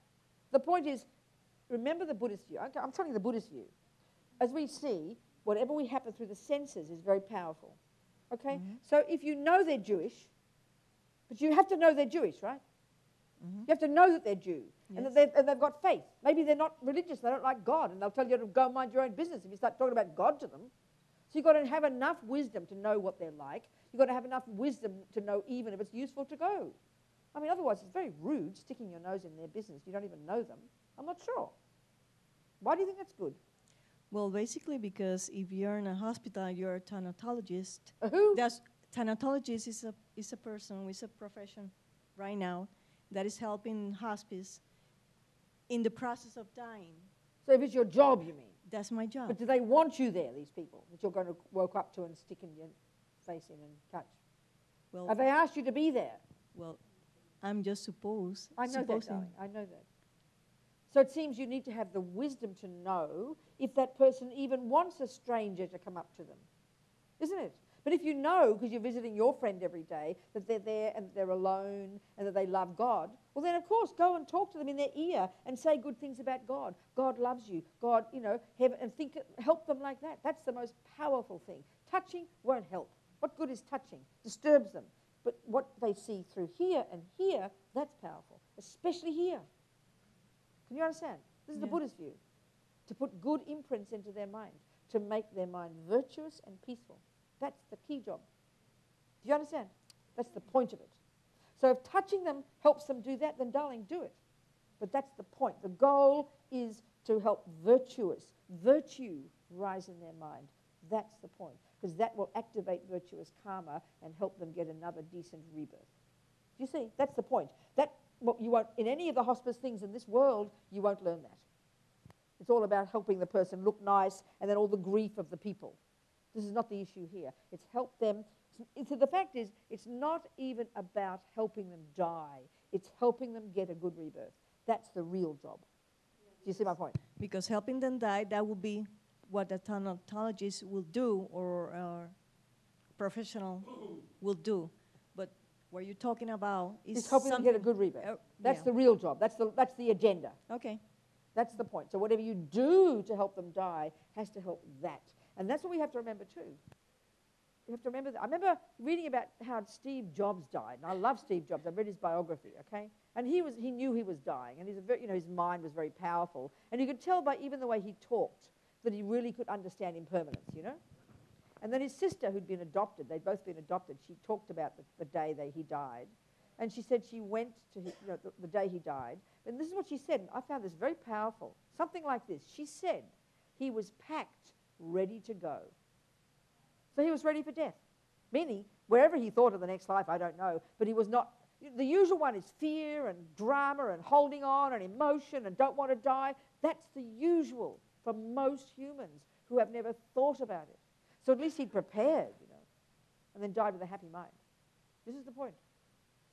The point is, remember the Buddhist view. I'm telling you the Buddhist view. As we see, whatever we happen through the senses is very powerful. Okay? Mm-hmm. So if you know they're Jewish, but you have to know they're Jewish, right? Mm-hmm. You have to know that they're Jew and Yes. that they've got faith. Maybe they're not religious, they don't like God, and they'll tell you to go mind your own business if you start talking about God to them. So you've got to have enough wisdom to know what they're like. You've got to have enough wisdom to know even if it's useful to go. I mean, otherwise it's very rude sticking your nose in their business. You don't even know them. I'm not sure. Why do you think that's good? Well, basically because if you're in a hospital, you're a thanatologist. Who? Thanatologist is a person, is a profession right now that is helping hospice in the process of dying. So if it's your job, you mean? That's my job. But do they want you there, these people, that you're going to walk up to and stick in your face in and touch? Well, Have they asked you to be there? well, I'm just supposing. I know that, darling. I know that. So it seems you need to have the wisdom to know if that person even wants a stranger to come up to them. Isn't it? But if you know, because you're visiting your friend every day, that they're there and they're alone and that they love God, well then, of course, go and talk to them in their ear and say good things about God. God loves you. God, heaven, and help them like that. That's the most powerful thing. Touching won't help. What good is touching? Disturbs them. But what they see through here and here, that's powerful, especially here. Can you understand? This is the Buddhist view. To put good imprints into their mind, to make their mind virtuous and peaceful. That's the key job. Do you understand? That's the point of it. So if touching them helps them do that, then darling, do it. But that's the point. The goal is to help virtue rise in their mind. That's the point. Because that will activate virtuous karma and help them get another decent rebirth. Do you see? That's the point. You won't, in any of the hospice things in this world, you won't learn that. It's all about helping the person look nice and then all the grief of the people. This is not the issue here. It's help them. So the fact is, it's not even about helping them die. It's helping them get a good rebirth. That's the real job. Do you see my point? Because helping them die, that will be what a thanatologist will do or a professional will do. But what you're talking about is It's helping them get a good rebirth. That's the real job. That's the agenda. Okay. That's the point. So whatever you do to help them die has to help that. And that's what we have to remember too. We have to remember that. I remember reading about how Steve Jobs died, and I love Steve Jobs. I read his biography, okay? And he knew he was dying, and his mind was very powerful. And you could tell by even the way he talked that he really could understand impermanence, And then his sister, who'd been adopted, they'd both been adopted, she talked about the day that he died. And she said she went to the day he died. And this is what she said, and I found this very powerful. Something like this. She said he was packed, ready to go. So he was ready for death. Meaning, wherever he thought of the next life, I don't know, but he was not. The usual one is fear and drama and holding on and emotion and don't want to die. That's the usual for most humans who have never thought about it. So at least he prepared, and then died with a happy mind. This is the point.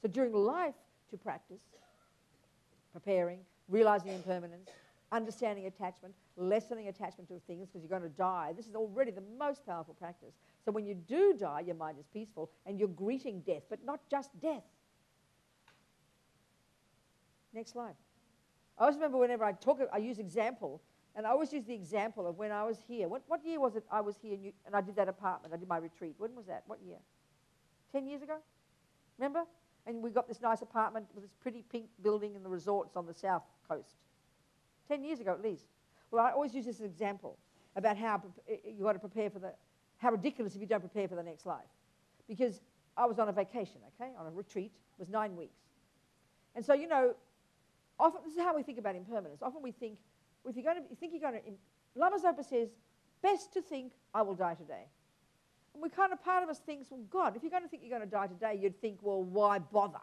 So during life, to practice, preparing, realizing impermanence, understanding attachment, lessening attachment to things because you're going to die. This is already the most powerful practice. So when you do die, your mind is peaceful and you're greeting death, but not just death. Next slide. I always remember whenever I use example, And I always use the example of when I was here. What year was it I was here and I did that apartment? I did my retreat. When was that? What year? 10 years ago? Remember? And we got this nice apartment with this pretty pink building in the resorts on the south coast. 10 years ago at least. Well, I always use this as an example about how you got to prepare for how ridiculous if you don't prepare for the next life. Because I was on a vacation, okay, on a retreat. It was 9 weeks. And so, you know, often, this is how we think about impermanence. Often we think, well, if you think you're going to, Lama Zopa says, best to think, I will die today. And we kind of, part of us thinks, well, God, if you're going to think you're going to die today, you'd think, well, why bother?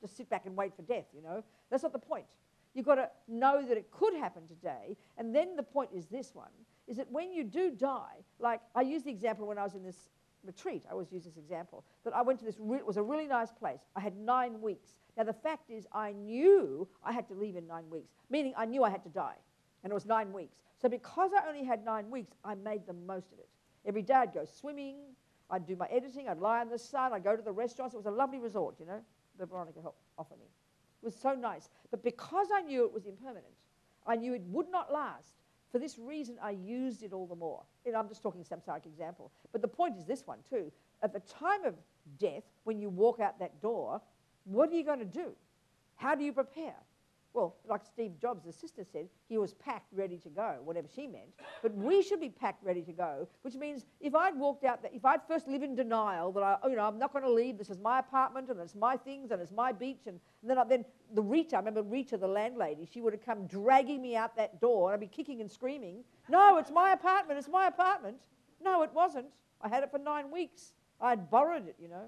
Just sit back and wait for death, you know. That's not the point. You've got to know that it could happen today. And then the point is this one, is that when you do die, like I used the example when I was in this retreat, I always use this example, that I went to this, it was a really nice place. I had 9 weeks. Now the fact is I knew I had to leave in 9 weeks, meaning I knew I had to die. And it was 9 weeks. So because I only had 9 weeks, I made the most of it. Every day I'd go swimming, I'd do my editing, I'd lie in the sun, I'd go to the restaurants. It was a lovely resort, you know, that Veronica helped offer me. It was so nice. But because I knew it was impermanent, I knew it would not last. For this reason, I used it all the more. And I'm just talking samsaric example. But the point is this one too. At the time of death, when you walk out that door, what are you going to do? How do you prepare? Well, like Steve Jobs, the sister said, he was packed, ready to go, whatever she meant. But we should be packed, ready to go, which means if I'd walked out, if I'd first lived in denial that I'm not going to leave, this is my apartment and it's my things and it's my beach, and then the Rita, I remember Rita, the landlady, she would have come dragging me out that door and I'd be kicking and screaming, no, it's my apartment, it's my apartment. No, it wasn't. I had it for 9 weeks. I'd borrowed it, you know.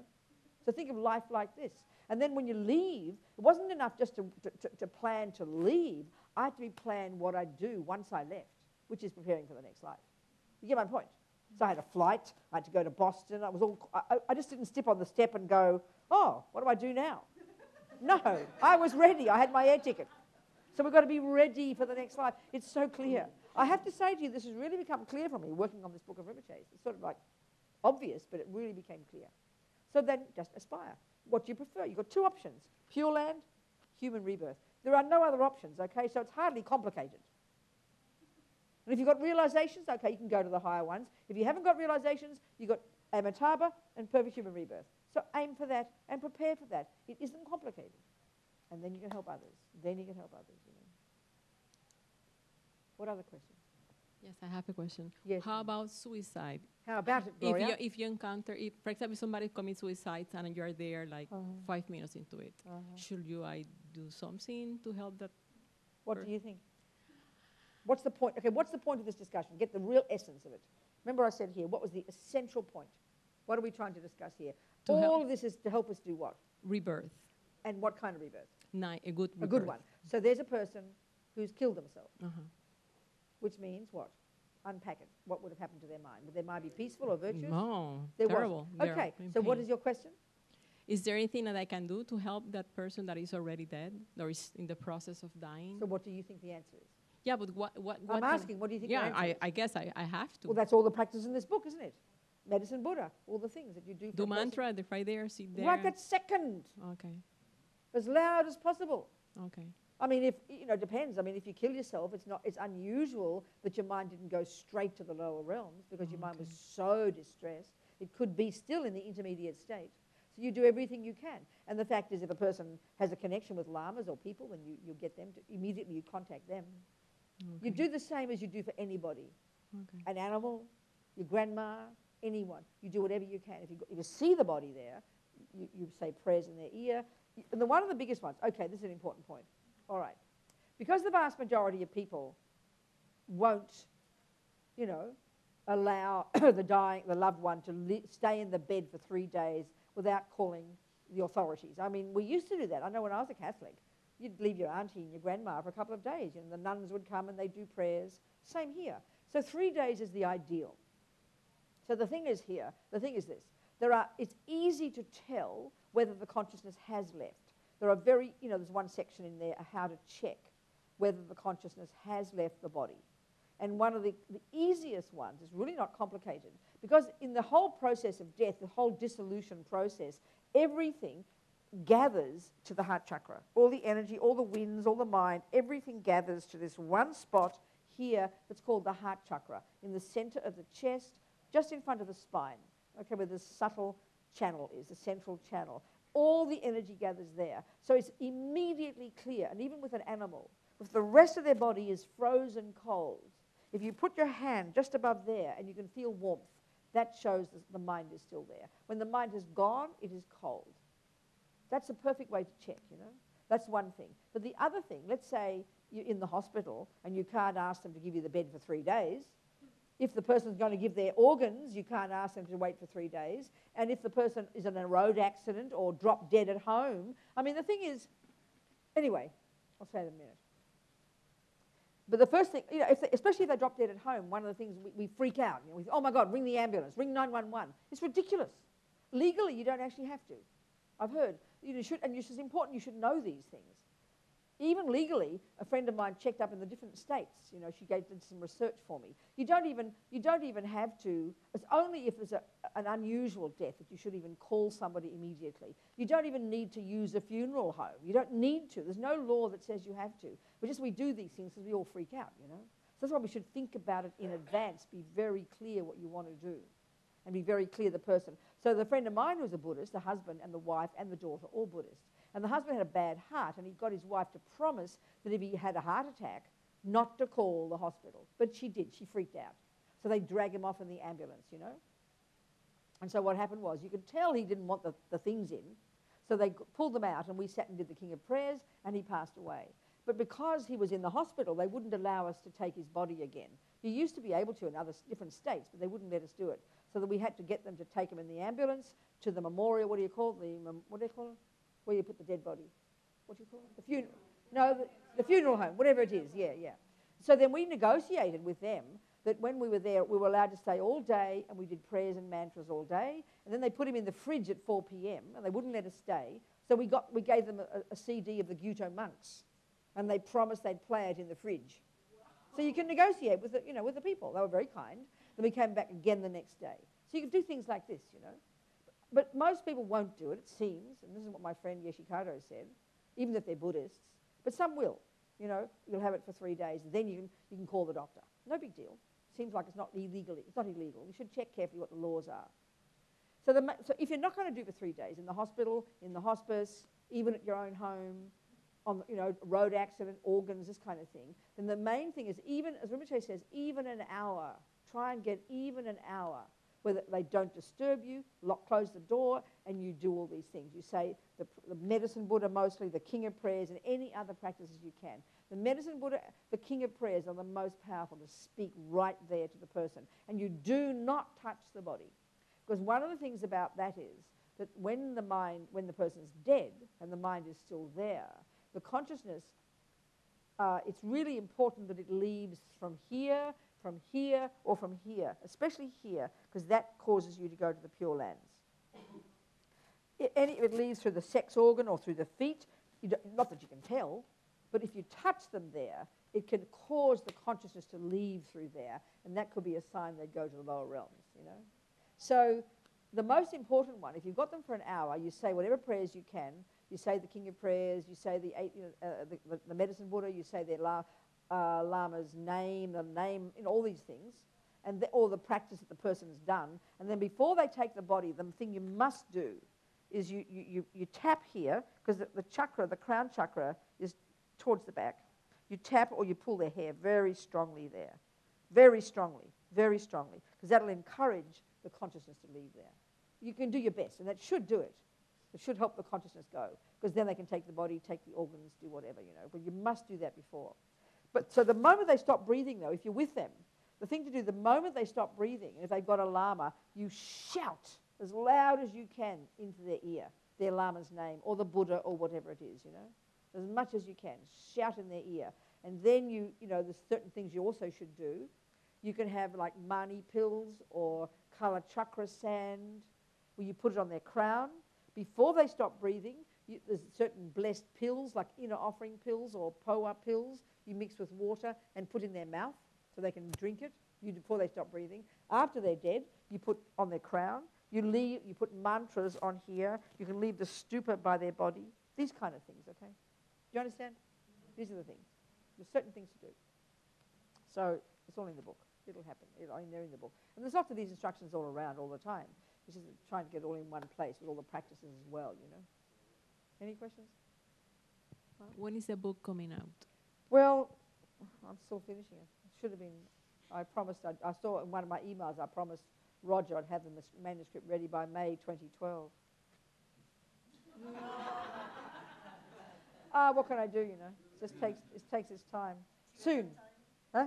So think of life like this. And then when you leave, it wasn't enough just to plan to leave. I had to be plan what I'd do once I left, which is preparing for the next life. You get my point? So I had a flight. I had to go to Boston. I just didn't step on the step and go, oh, what do I do now? No, I was ready. I had my air ticket. So we've got to be ready for the next life. It's so clear. I have to say to you, this has really become clear for me working on this book of Rinpoche's. It's sort of like obvious, but it really became clear. So then just aspire. What do you prefer? You've got 2 options, Pure Land, human rebirth. There are no other options, okay? So it's hardly complicated. And if you've got realizations, okay, you can go to the higher ones. If you haven't got realizations, you've got Amitabha and perfect human rebirth. So aim for that and prepare for that. It isn't complicated. And then you can help others. Then you can help others, you know. What other questions? Yes, I have a question. Yes. How about suicide? How about it, Gloria? If you encounter, for example, somebody commits suicide and you're there like 5 minutes into it, should I do something to help that? What do you think? What's the point? Okay, what's the point of this discussion? Get the real essence of it. Remember I said here, what was the essential point? What are we trying to discuss here? All of this is to help us do what? Rebirth. And what kind of rebirth? A good rebirth. A good one. So there's a person who's killed themselves. Which means what? Unpack it. What would have happened to their mind? Would their mind be peaceful or virtuous? No, there terrible. Wasn't. Okay, so what is your question? Is there anything that I can do to help that person that is already dead or is in the process of dying? So what do you think the answer is? Yeah, but what I'm asking, what do you think the answer is? I guess I have to. Well, that's all the practice in this book, isn't it? Medicine Buddha, all the things that you do for do mantra, the right there, sit there. Right that second. Okay. As loud as possible. Okay. I mean, if, you know, it depends. I mean, if you kill yourself, it's unusual that your mind didn't go straight to the lower realms because your mind was so distressed. It could be still in the intermediate state. So you do everything you can. And the fact is, if a person has a connection with lamas or people, then you get them to, immediately you contact them. Okay. You do the same as you do for anybody. Okay. An animal, your grandma, anyone. You do whatever you can. If you see the body there, you say prayers in their ear. And one of the biggest ones, okay, this is an important point. All right. Because the vast majority of people won't, you know, allow the loved one to stay in the bed for 3 days without calling the authorities. I mean, we used to do that. I know when I was a Catholic, you'd leave your auntie and your grandma for a couple of days. You know, the nuns would come and they'd do prayers. Same here. So 3 days is the ideal. So the thing is this. It's easy to tell whether the consciousness has left. There are there's one section in there, how to check whether the consciousness has left the body. And one of the easiest ones is really not complicated because in the whole process of death, the whole dissolution process, everything gathers to the heart chakra. All the energy, all the winds, all the mind, everything gathers to this one spot here that's called the heart chakra, in the center of the chest, just in front of the spine, okay, where the subtle channel is, the central channel. All the energy gathers there. So it's immediately clear, and even with an animal, if the rest of their body is frozen cold, if you put your hand just above there and you can feel warmth, that shows that the mind is still there. When the mind has gone, it is cold. That's a perfect way to check, you know. That's one thing. But the other thing, let's say you're in the hospital and you can't ask them to give you the bed for 3 days. If the person's going to give their organs, you can't ask them to wait for 3 days. And if the person is in a road accident or dropped dead at home, I mean, the thing is, anyway, I'll say it in a minute. But the first thing, you know, especially if they drop dead at home, one of the things we freak out. You know, we think, oh my God, ring the ambulance, ring 911. It's ridiculous. Legally, you don't actually have to. I've heard, you should, and it's important you should know these things. Even legally, a friend of mine checked up in the different states. You know, she did some research for me. You don't even have to. It's only if there's an unusual death that you should even call somebody immediately. You don't even need to use a funeral home. You don't need to. There's no law that says you have to. But just we do these things because we all freak out. You know, so that's why we should think about it in advance. Be very clear what you want to do, and be very clear the person. So the friend of mine was a Buddhist. The husband and the wife and the daughter all Buddhist. And the husband had a bad heart, and he got his wife to promise that if he had a heart attack, not to call the hospital. But she did. She freaked out. So they drag him off in the ambulance, you know. And so what happened was, you could tell he didn't want the things in. So they pulled them out, and we sat and did the King of Prayers, and he passed away. But because he was in the hospital, they wouldn't allow us to take his body again. You used to be able to in other different states, but they wouldn't let us do it. So that we had to get them to take him in the ambulance to the memorial, what do you call it? What do you call it? Where you put the dead body. What do you call it? The funeral. No, the funeral home, whatever it is, yeah. So then we negotiated with them that when we were there, we were allowed to stay all day, and we did prayers and mantras all day. And then they put him in the fridge at 4 p.m., and they wouldn't let us stay. So we gave them a CD of the Gyuto monks, and they promised they'd play it in the fridge. So you can negotiate with the people. They were very kind. Then we came back again the next day. So you can do things like this, you know. But most people won't do it, it seems, and this is what my friend Yeshikato said, even if they're Buddhists. But some will, you know. You'll have it for 3 days, then you can call the doctor. No big deal. Seems like it's not illegal. You should check carefully what the laws are. So if you're not going to do it for 3 days, in the hospital, in the hospice, even at your own home, on road accident, organs, this kind of thing, then the main thing is, even, as Rinpoche says, even an hour. Try and get even an hour, where they don't disturb you, close the door, and you do all these things. You say the medicine Buddha mostly, the King of Prayers, and any other practices you can. The medicine Buddha, the King of Prayers are the most powerful to speak right there to the person. And you do not touch the body. Because one of the things about that is that when the person's dead and the mind is still there, the consciousness, it's really important that it leaves from here, or from here, especially here, because that causes you to go to the Pure Lands. If it leaves through the sex organ or through the feet, not that you can tell, but if you touch them there, it can cause the consciousness to leave through there, and that could be a sign they go to the lower realms, you know. So the most important one, if you've got them for an hour, you say whatever prayers you can. You say the King of Prayers, you say the medicine Buddha, you say their Lama's name, all these things, and all the practice that the person's done. And then before they take the body, the thing you must do is you tap here, because the chakra, the crown chakra, is towards the back. You tap or you pull their hair very strongly there. Very strongly, because that'll encourage the consciousness to leave there. You can do your best, and that should do it. It should help the consciousness go, because then they can take the body, take the organs, do whatever, you know. But you must do that before. But so the moment they stop breathing, though, if you're with them, the thing to do, the moment they stop breathing, and if they've got a lama, you shout as loud as you can into their ear, their lama's name, or the Buddha, or whatever it is, you know, as much as you can. Shout in their ear. And then you know, there's certain things you also should do. You can have like mani pills or kala chakra sand, where you put it on their crown. Before they stop breathing, there's certain blessed pills, like inner offering pills or poa pills, you mix with water and put in their mouth so they can drink it before they stop breathing. After they're dead, you put on their crown. You put mantras on here. You can leave the stupa by their body. These kind of things, okay? Do you understand? These are the things. There's certain things to do. So it's all in the book. It'll happen. They're in the book. And there's lots of these instructions all around all the time. It's just trying to get it all in one place with all the practices as well, you know. Any questions? When is the book coming out? Well, I'm still finishing it. It should have been, I promised, I saw in one of my emails, I promised Roger I'd have the manuscript ready by May 2012. What can I do, you know? It takes its time. Soon. Huh?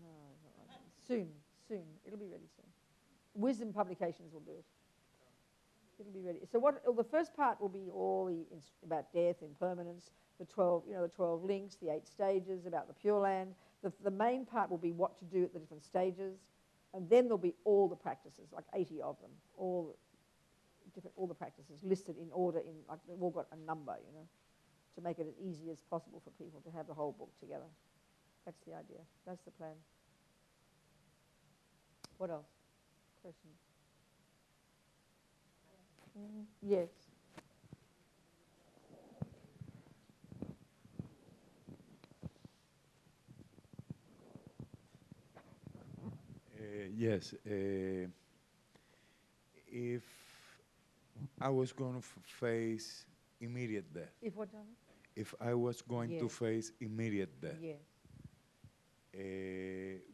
No, soon. It'll be ready soon. Wisdom Publications will do it. It'll be ready. So the first part will be all about death, impermanence, the 12 links, the 8 stages, about the Pure Land. The main part will be what to do at the different stages, and then there'll be all the practices, like 80 of them, all the practices listed in order, like they've all got a number, you know, to make it as easy as possible for people to have the whole book together. That's the idea. That's the plan. What else? Questions? Yes. Yes. If I was going to face immediate death. If what, darling? If I was going to face immediate death. Yes.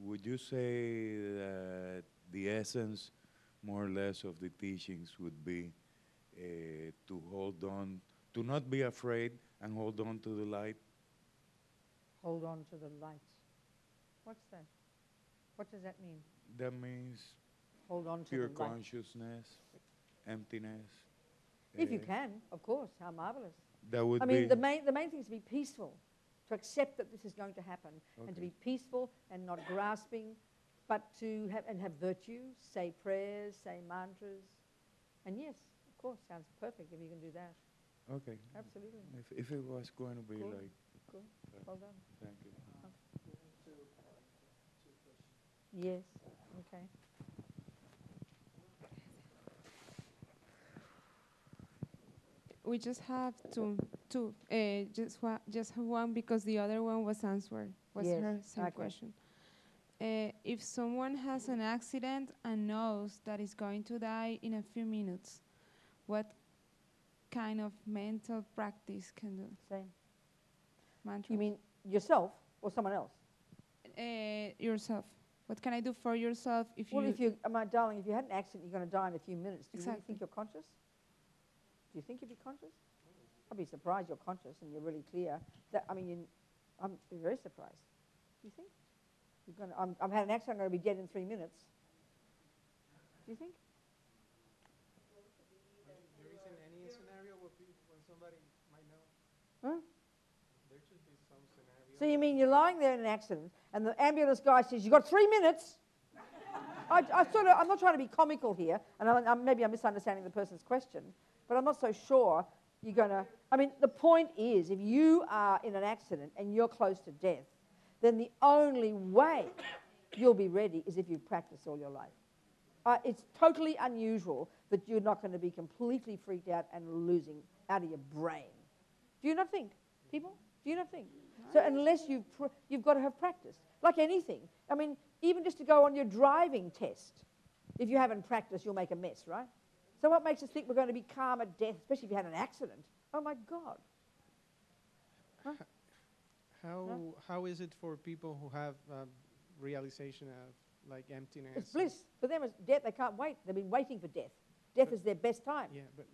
Would you say that the essence, more or less, of the teachings would be to hold on, to not be afraid and hold on to the light? Hold on to the light. What's that? What does that mean? That means hold on to pure the light. consciousness, emptiness. If you can, of course. How marvelous. That would I mean, the main thing is to be peaceful, to accept that this is going to happen, and to be peaceful and not grasping, but to have virtue, say prayers, say mantras. And yes, of course, sounds perfect if you can do that. Okay. Absolutely. If it was going to be Cool. like... Cool. Well done. Thank you. Yes. Okay. We just have two. Just one because the other one was answered. Was Yes, her same okay. question. If someone has an accident and knows that is going to die in a few minutes, what kind of mental practice can do? Same. Mantra. You mean yourself or someone else? Yourself. What can I do for yourself if Well, you... my darling, if you had an accident, you're going to die in a few minutes. Do you really Exactly. think you're conscious? Do you think you'd be conscious? I'd be surprised you're conscious and you're really clear. I'm very surprised. Do you think? I've had an accident, I'm going to be dead in 3 minutes. Do you think? There isn't any scenario when somebody might know. Huh? There should be some scenario. So you mean you're lying there in an accident and the ambulance guy says, you've got 3 minutes? I'm not trying to be comical here, and maybe I'm misunderstanding the person's question, but I'm not so sure you're going to... I mean, the point is, if you are in an accident and you're close to death, then the only way you'll be ready is if you've practiced all your life. It's totally unusual that you're not going to be completely freaked out and losing out of your brain. Do you not think, people? Do you not think? So unless you've got to have practiced, like anything. I mean, even just to go on your driving test, if you haven't practiced, you'll make a mess, right? So what makes us think we're going to be calm at death, especially if you had an accident? Oh, my God. Huh? How is it for people who have realization of like emptiness? It's bliss. For them, it's death. They can't wait. They've been waiting for death. Death is their best time. Yeah, but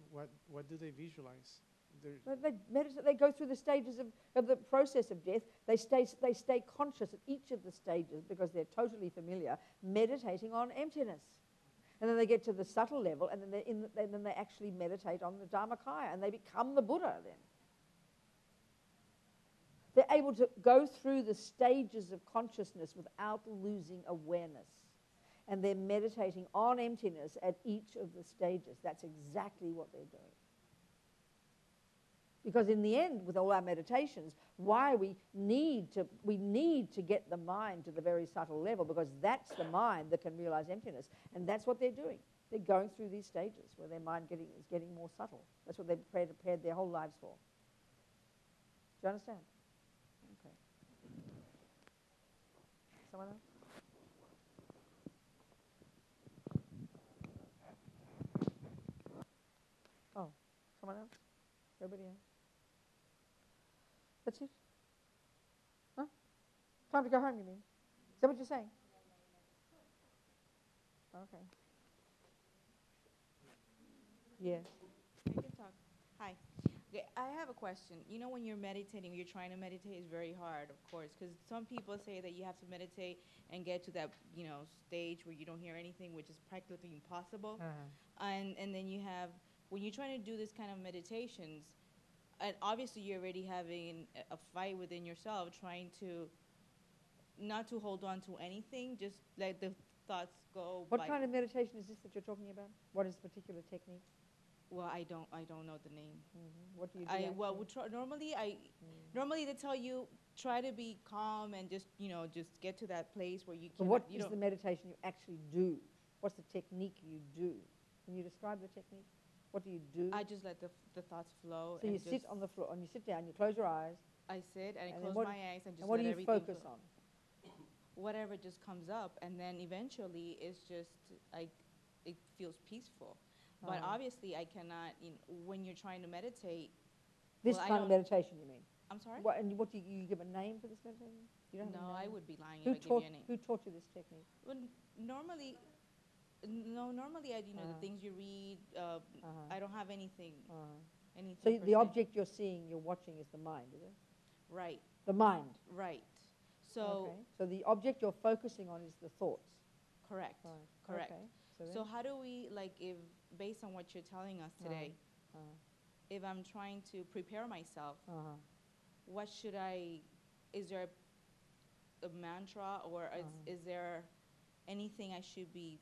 what do they visualize? They meditate. They go through the stages of the process of death. They stay conscious at each of the stages because they're totally familiar, meditating on emptiness. And then they get to the subtle level, and then they actually meditate on the Dharmakaya, and they become the Buddha then. They're able to go through the stages of consciousness without losing awareness. And they're meditating on emptiness at each of the stages. That's exactly what they're doing. Because in the end, with all our meditations, why we need to get the mind to the very subtle level, because that's the mind that can realize emptiness. And that's what they're doing. They're going through these stages where their mind is getting more subtle. That's what they've prepared their whole lives for. Do you understand? Okay. Someone else? Oh, someone else? Everybody else? That's it? Huh? Time to go home, you mean? Is that what you're saying? Okay. Yes. I can talk. Hi. Okay, I have a question. You know, when you're meditating, you're trying to meditate, it's very hard, of course, because some people say that you have to meditate and get to that, you know, stage where you don't hear anything, which is practically impossible. And then you have, when you're trying to do this kind of meditations, and obviously you're already having a fight within yourself, trying to not to hold on to anything, just let the thoughts go. What kind of meditation is this that you're talking about? What is the particular technique? Well, I don't know the name. What do you do? Normally they tell you try to be calm and just just get to that place where you can. But what is the meditation you actually do? What's the technique you do? Can you describe the technique? What do you do? I just let the thoughts flow. So you sit on the floor and you sit down. You close your eyes. I sit and I close my eyes and just what let do you everything focus on? Whatever just comes up, and then eventually it's just it feels peaceful. But obviously, I cannot. When you're trying to meditate, this kind of meditation, you mean? I'm sorry. And what do you give a name for this meditation? You don't have a name? I would be lying if I give you a name. Who taught you this technique? Well, normally I the things you read. I don't have anything. So the object you're seeing, you're watching, is the mind, is it? Right. The mind. Right. So. So the object you're focusing on is the thoughts. Correct. Right. Correct. Okay. So how do we, if based on what you're telling us today, if I'm trying to prepare myself, what should is there a mantra, or is there anything I should be,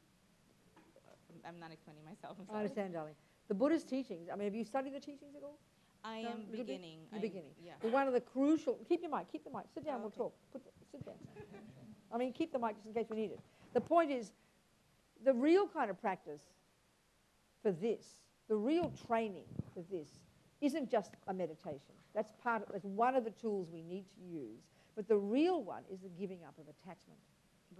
I'm not explaining myself, I'm sorry. I understand, darling. The Buddhist teachings, have you studied the teachings at all? I am beginning. You're beginning. Yeah. Well, one of the crucial, keep the mic, sit down, we'll talk. Sit down. Keep the mic just in case we need it. The point is, the real kind of practice for this, the real training for this, isn't just a meditation. That's one of the tools we need to use. But the real one is the giving up of attachment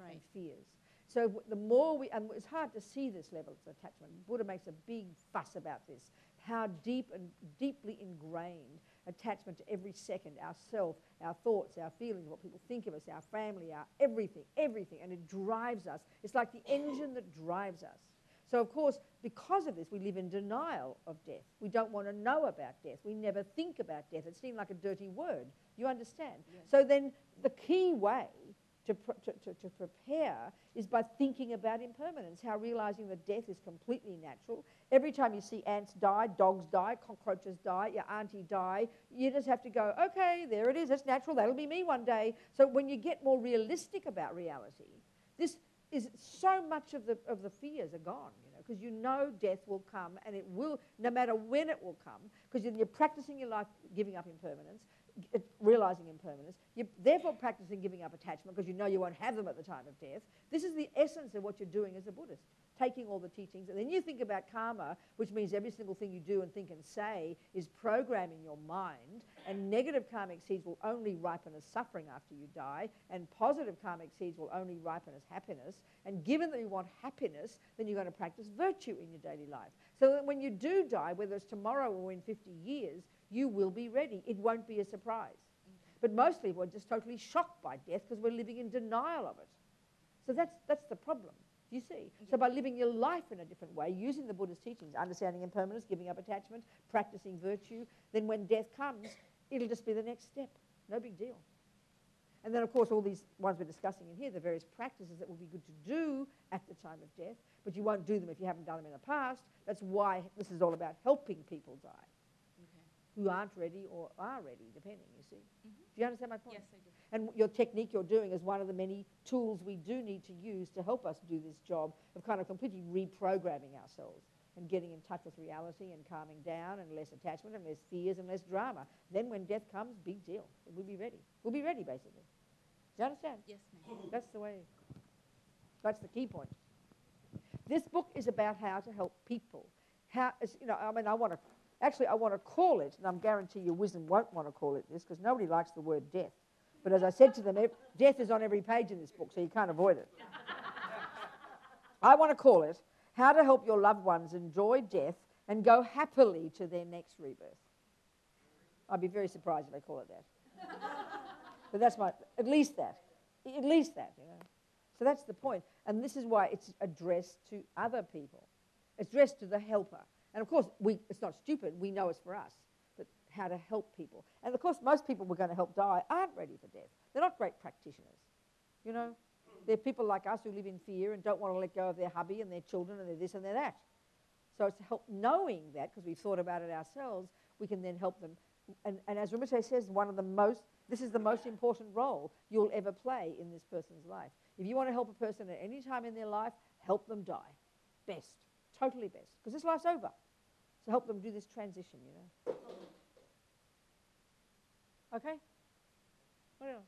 and fears. So the more and it's hard to see this level of attachment. Buddha makes a big fuss about this, how deeply ingrained attachment to every second, ourself, our thoughts, our feelings, what people think of us, our family, our everything, and it drives us. It's like the engine that drives us. So, of course, because of this, we live in denial of death. We don't want to know about death. We never think about death. It seems like a dirty word. You understand? Yes. So then the key way to prepare is by thinking about impermanence, how realizing that death is completely natural. Every time you see ants die, dogs die, cockroaches die, your auntie die, you just have to go, okay, there it is, it's natural, that'll be me one day. So when you get more realistic about reality, this is so much of the fears are gone, because you know death will come, and it will, no matter when it will come, because you're practicing your life giving up impermanence, realizing impermanence. You're therefore practicing giving up attachment because you know you won't have them at the time of death. This is the essence of what you're doing as a Buddhist, taking all the teachings. And then you think about karma, which means every single thing you do and think and say is programming your mind, and negative karmic seeds will only ripen as suffering after you die, and positive karmic seeds will only ripen as happiness. And given that you want happiness, then you're going to practice virtue in your daily life. So that when you do die, whether it's tomorrow or in 50 years, you will be ready. It won't be a surprise. But most people are just totally shocked by death because we're living in denial of it. So that's the problem, do you see? So by living your life in a different way, using the Buddhist teachings, understanding impermanence, giving up attachment, practicing virtue, then when death comes, it'll just be the next step. No big deal. And then, of course, all these ones we're discussing in here, the various practices that will be good to do at the time of death, but you won't do them if you haven't done them in the past. That's why this is all about helping people die. Who aren't ready or are ready, depending, you see. Do you understand my point? Yes, I do. And your technique you're doing is one of the many tools we do need to use to help us do this job of kind of completely reprogramming ourselves and getting in touch with reality and calming down and less attachment and less fears and less drama. Then when death comes, big deal. We'll be ready. We'll be ready, basically. Do you understand? Yes, ma'am. That's the way. That's the key point. This book is about how to help people. I want to call it, and I guarantee you Wisdom won't want to call it this because nobody likes the word death. But as I said to them, death is on every page in this book, so you can't avoid it. I want to call it, How to Help Your Loved Ones Enjoy Death and Go Happily to Their Next Rebirth. I'd be very surprised if they call it that. But that's at least that, you know. So that's the point. And this is why it's addressed to other people. It's addressed to the helper. And of course, it's not stupid. We know it's for us. But how to help people. And of course, most people we're going to help die aren't ready for death. They're not great practitioners. You know, they're people like us who live in fear and don't want to let go of their hubby and their children and their this and their that. So it's help knowing that, because we've thought about it ourselves, we can then help them. And as Rinpoche says, this is the most important role you'll ever play in this person's life. If you want to help a person at any time in their life, help them die. Best. Totally best. Because this life's over. So help them do this transition, you know. Okay? What else?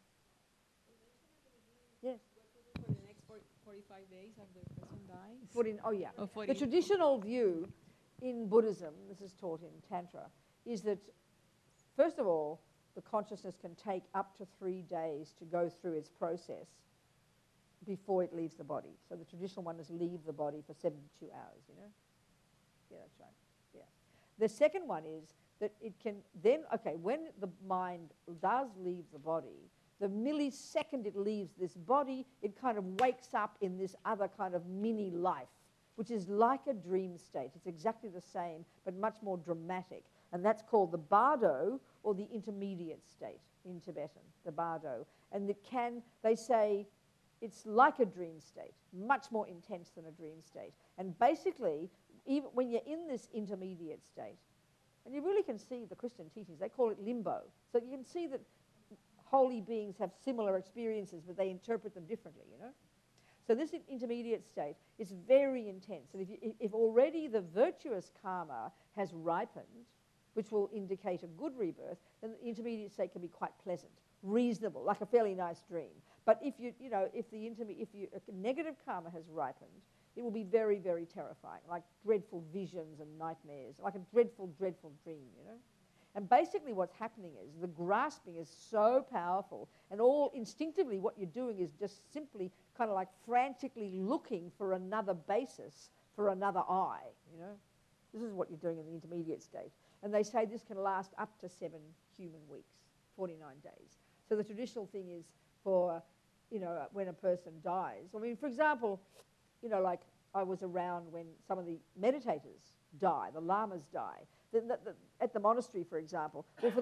Yes. What to do for the next 45 days after the person dies? The traditional view in Buddhism, this is taught in Tantra, is that, first of all, the consciousness can take up to 3 days to go through its process before it leaves the body. So the traditional one is leave the body for 72 hours, you know? Yeah, that's right. Yeah. The second one is that it can then, when the mind does leave the body, the millisecond it leaves this body, it kind of wakes up in this other kind of mini life, which is like a dream state. It's exactly the same, but much more dramatic. And that's called the bardo, or the intermediate state in Tibetan, the bardo. And they say, it's like a dream state, much more intense than a dream state. And basically, even when you're in this intermediate state, and you really can see the Christian teachings, they call it limbo. So you can see that holy beings have similar experiences, but they interpret them differently, you know? So this intermediate state is very intense. And if already the virtuous karma has ripened, which will indicate a good rebirth, then the intermediate state can be quite pleasant, reasonable, like a fairly nice dream. But if a negative karma has ripened, it will be very, very terrifying, like dreadful visions and nightmares, like a dreadful, dreadful dream, you know? And basically what's happening is the grasping is so powerful, and all instinctively what you're doing is just simply kind of like frantically looking for another basis, for another I, you know? This is what you're doing in the intermediate state. And they say this can last up to 7 human weeks, 49 days. So the traditional thing is for, when a person dies. I mean, for example, like I was around when some of the meditators die, the lamas die. At the monastery, for example, well, for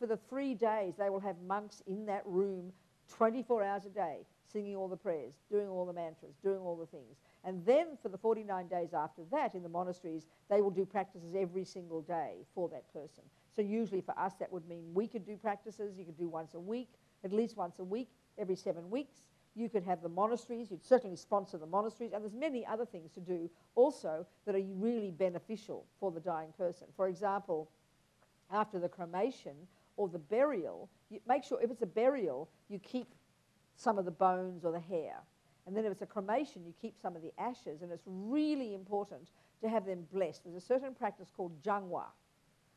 the 3 days, they will have monks in that room 24 hours a day, singing all the prayers, doing all the mantras, doing all the things. And then for the 49 days after that in the monasteries, they will do practices every single day for that person. So usually for us, that would mean we could do practices. You could do once a week, at least once a week, every 7 weeks. You could have the monasteries. You'd certainly sponsor the monasteries. And there's many other things to do also that are really beneficial for the dying person. For example, after the cremation or the burial, you make sure if it's a burial, you keep some of the bones or the hair. And then if it's a cremation, you keep some of the ashes. And it's really important to have them blessed. There's a certain practice called jangwa,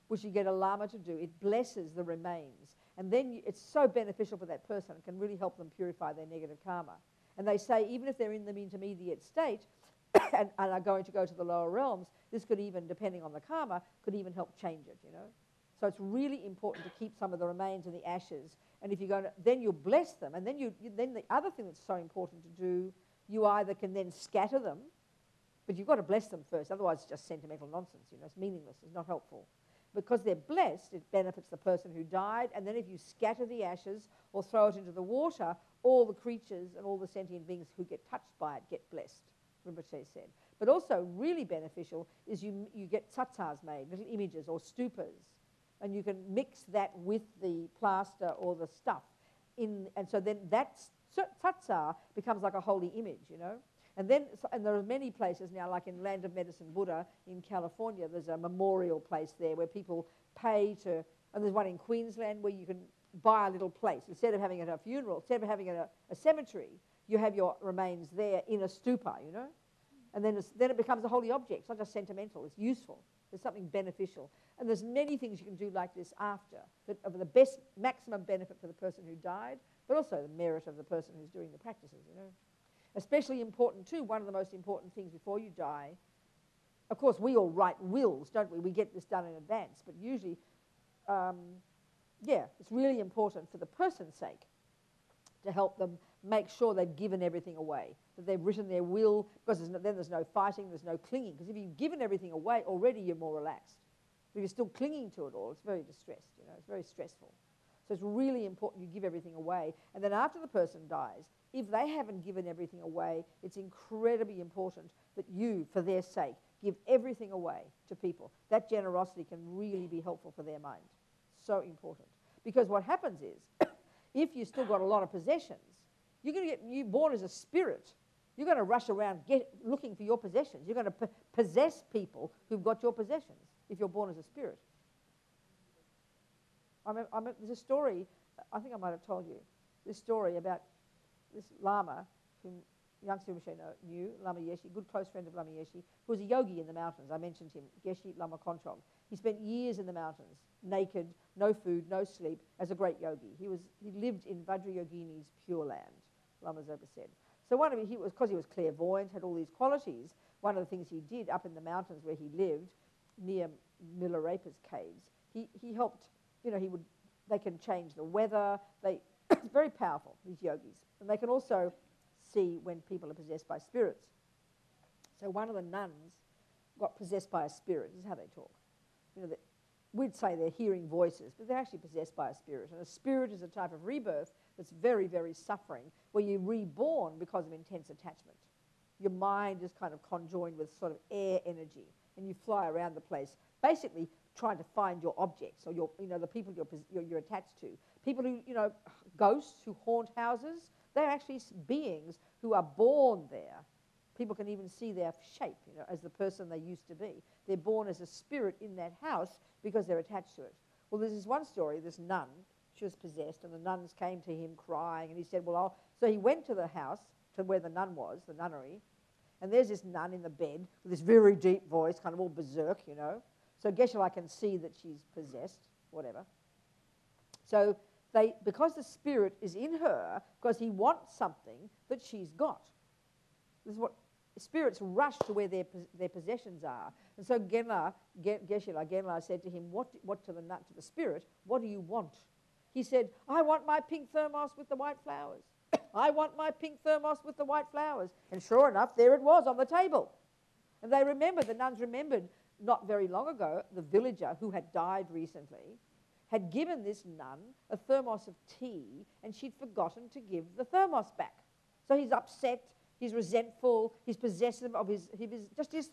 which you get a lama to do. It blesses the remains. And then it's so beneficial for that person. It can really help them purify their negative karma. And they say even if they're in the intermediate state and are going to go to the lower realms, this could even, depending on the karma, could even help change it, you know. So it's really important to keep some of the remains and the ashes. And if you're going to, then you'll bless them. And then then the other thing that's so important to do, you either can then scatter them, but you've got to bless them first. Otherwise, it's just sentimental nonsense, you know. It's meaningless. It's not helpful. Because they're blessed, it benefits the person who died. And then if you scatter the ashes or throw it into the water, all the creatures and all the sentient beings who get touched by it get blessed, Rinpoche said. But also really beneficial is you get tsatsars made, little images or stupas. And you can mix that with the plaster or the stuff. And so then that tsatsar becomes like a holy image, you know. And there are many places now, like in Land of Medicine Buddha in California, there's a memorial place there where people pay to, and there's one in Queensland where you can buy a little place. Instead of having it at a funeral, instead of having it at a cemetery, you have your remains there in a stupa, you know. And then it becomes a holy object. It's not just sentimental, it's useful. There's something beneficial. And there's many things you can do like this after that of the best maximum benefit for the person who died, but also the merit of the person who's doing the practices, you know. Especially important too, one of the most important things before you die, of course we all write wills, don't we? We get this done in advance, but usually, it's really important for the person's sake to help them make sure they've given everything away, that they've written their will, because then there's no fighting, there's no clinging, because if you've given everything away, already you're more relaxed. If you're still clinging to it all, it's very distressed, you know, it's very stressful. So it's really important you give everything away. And then after the person dies, if they haven't given everything away, it's incredibly important that you, for their sake, give everything away to people. That generosity can really be helpful for their mind. So important. Because what happens is, if you've still got a lot of possessions, you're going to get born as a spirit. You're going to rush around looking for your possessions. You're going to possess people who've got your possessions if you're born as a spirit. There's a story, I think I might have told you, this story about this Lama, whom youngster knew, Lama Yeshe, good close friend of Lama Yeshe, who was a yogi in the mountains. I mentioned him, Geshe Lama Kontrog. He spent years in the mountains, naked, no food, no sleep, as a great yogi. He lived in Vajrayogini's pure land, Lama's ever said. So because he was clairvoyant, had all these qualities, one of the things he did up in the mountains where he lived, near Milarepa's caves, he helped, you know, they can change the weather. It's very powerful, these yogis. And they can also see when people are possessed by spirits. So one of the nuns got possessed by a spirit. This is how they talk. You know, we'd say they're hearing voices, but they're actually possessed by a spirit. And a spirit is a type of rebirth that's very, very suffering, where you're reborn because of intense attachment. Your mind is kind of conjoined with sort of air energy, and you fly around the place, basically trying to find your objects or the people you're attached to. People who, ghosts who haunt houses, they're actually beings who are born there. People can even see their shape, as the person they used to be. They're born as a spirit in that house because they're attached to it. Well, there's this one story, this nun, she was possessed, and the nuns came to him crying, and he said, so he went to the house, to where the nun was, the nunnery, and there's this nun in the bed with this very deep voice, kind of all berserk, So Geshe-la can see that she's possessed, whatever. So because the spirit is in her, because he wants something that she's got. This is what spirits rush to where their possessions are. And so Geshe-la said to him, what to the spirit, what do you want? He said, I want my pink thermos with the white flowers. I want my pink thermos with the white flowers. And sure enough, there it was on the table. And the nuns remembered not very long ago, the villager who had died recently had given this nun a thermos of tea, and she'd forgotten to give the thermos back. So he's upset, he's resentful, he's possessive of his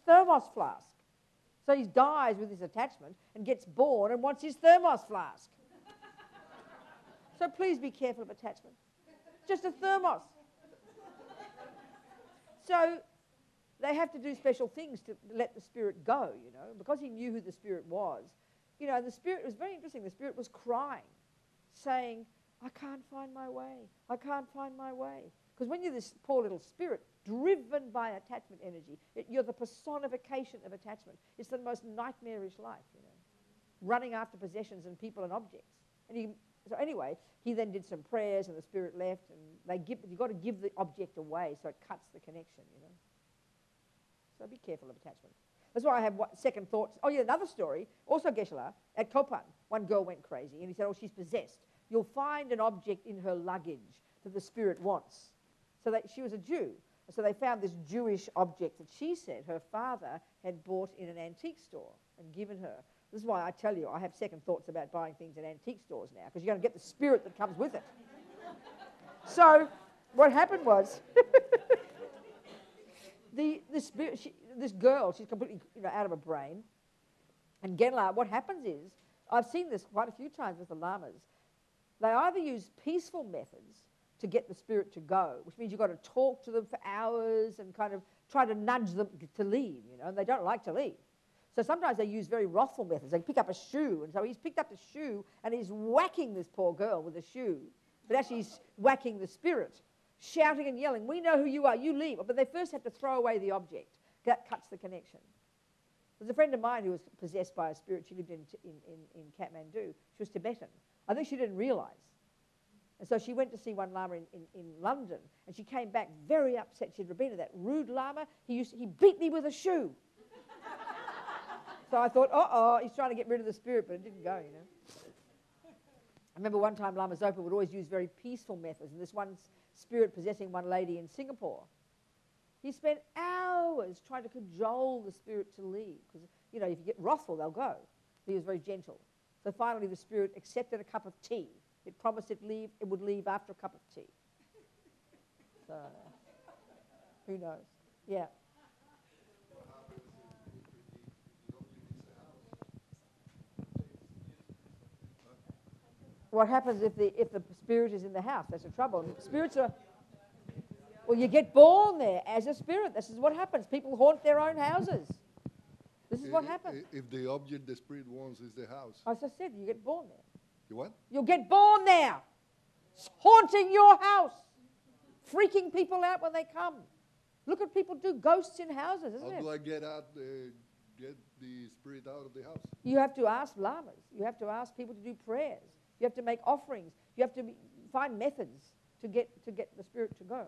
thermos flask. So he dies with his attachment and gets born and wants his thermos flask. So please be careful of attachment. Just a thermos. So they have to do special things to let the spirit go, because he knew who the spirit was. And the spirit was very interesting. The spirit was crying, saying, I can't find my way. I can't find my way. Because when you're this poor little spirit, driven by attachment energy, you're the personification of attachment. It's the most nightmarish life, running after possessions and people and objects. So anyway, he then did some prayers, and the spirit left, and you've got to give the object away so it cuts the connection, So be careful of attachment. That's why I have second thoughts. Oh, yeah, another story, also Geshe-la, at Courtin. One girl went crazy, and he said, she's possessed. You'll find an object in her luggage that the spirit wants. So she was a Jew. So they found this Jewish object that she said her father had bought in an antique store and given her. This is why I tell you, I have second thoughts about buying things in antique stores now, because you're going to get the spirit that comes with it. So what happened was, this girl, she's completely out of her brain. And Genla, what happens is, I've seen this quite a few times with the lamas, they either use peaceful methods to get the spirit to go, which means you've got to talk to them for hours and kind of try to nudge them to leave, and they don't like to leave. So sometimes they use very wrathful methods. They pick up a shoe, and so he's picked up the shoe, and he's whacking this poor girl with the shoe, but actually he's whacking the spirit, shouting and yelling, we know who you are, you leave. But they first have to throw away the object. That cuts the connection. There's a friend of mine who was possessed by a spirit. She lived in Kathmandu. She was Tibetan. I think she didn't realize. And so she went to see one lama in London, and she came back very upset. She said, Robina, that rude lama, he beat me with a shoe. So I thought, he's trying to get rid of the spirit, but it didn't go, you know. I remember one time Lama Zopa would always use very peaceful methods, and this one spirit possessing one lady in Singapore, he spent hours trying to cajole the spirit to leave, because, you know, if you get wrathful, they'll go. He was very gentle. So finally the spirit accepted a cup of tea. It promised it would leave after a cup of tea. So, who knows? Yeah. What happens if the spirit is in the house? That's the trouble. Spirits are... Well, you get born there as a spirit. This is what happens. People haunt their own houses. This is what happens. If the object the spirit wants is the house. As I said, you get born there. You what? You'll get born there. Haunting your house. Freaking people out when they come. Look at people do ghosts in houses, isn't it? How do I get the spirit out of the house? You have to ask lamas. You have to ask people to do prayers. You have to make offerings. You have to find methods to get the spirit to go.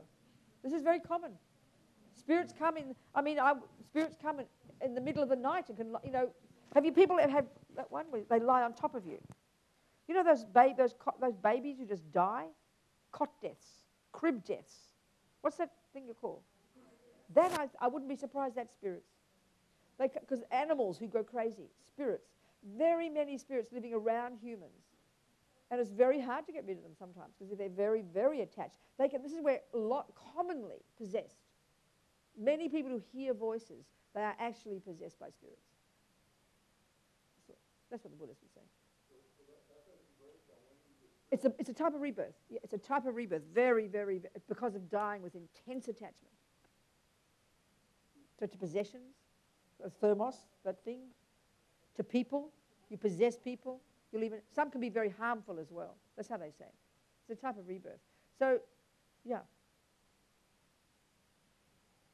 This is very common. Spirits come in. Spirits come in the middle of the night and can, you know. Have you people that have that one where they lie on top of you? You know those babies who just die, cot deaths, crib deaths. What's that thing you call? That I wouldn't be surprised that's spirits. Because animals who go crazy, spirits. Very many spirits living around humans. And it's very hard to get rid of them sometimes because they're very, very attached. This is where commonly possessed. Many people who hear voices, they are actually possessed by spirits. That's what the Buddhists would say. It's a type of rebirth. Yeah, it's a type of rebirth. Very, very, because of dying with intense attachment. So to possessions, thermos, that thing. To people, you possess people. Some can be very harmful as well. That's how they say. It's a type of rebirth. So, yeah.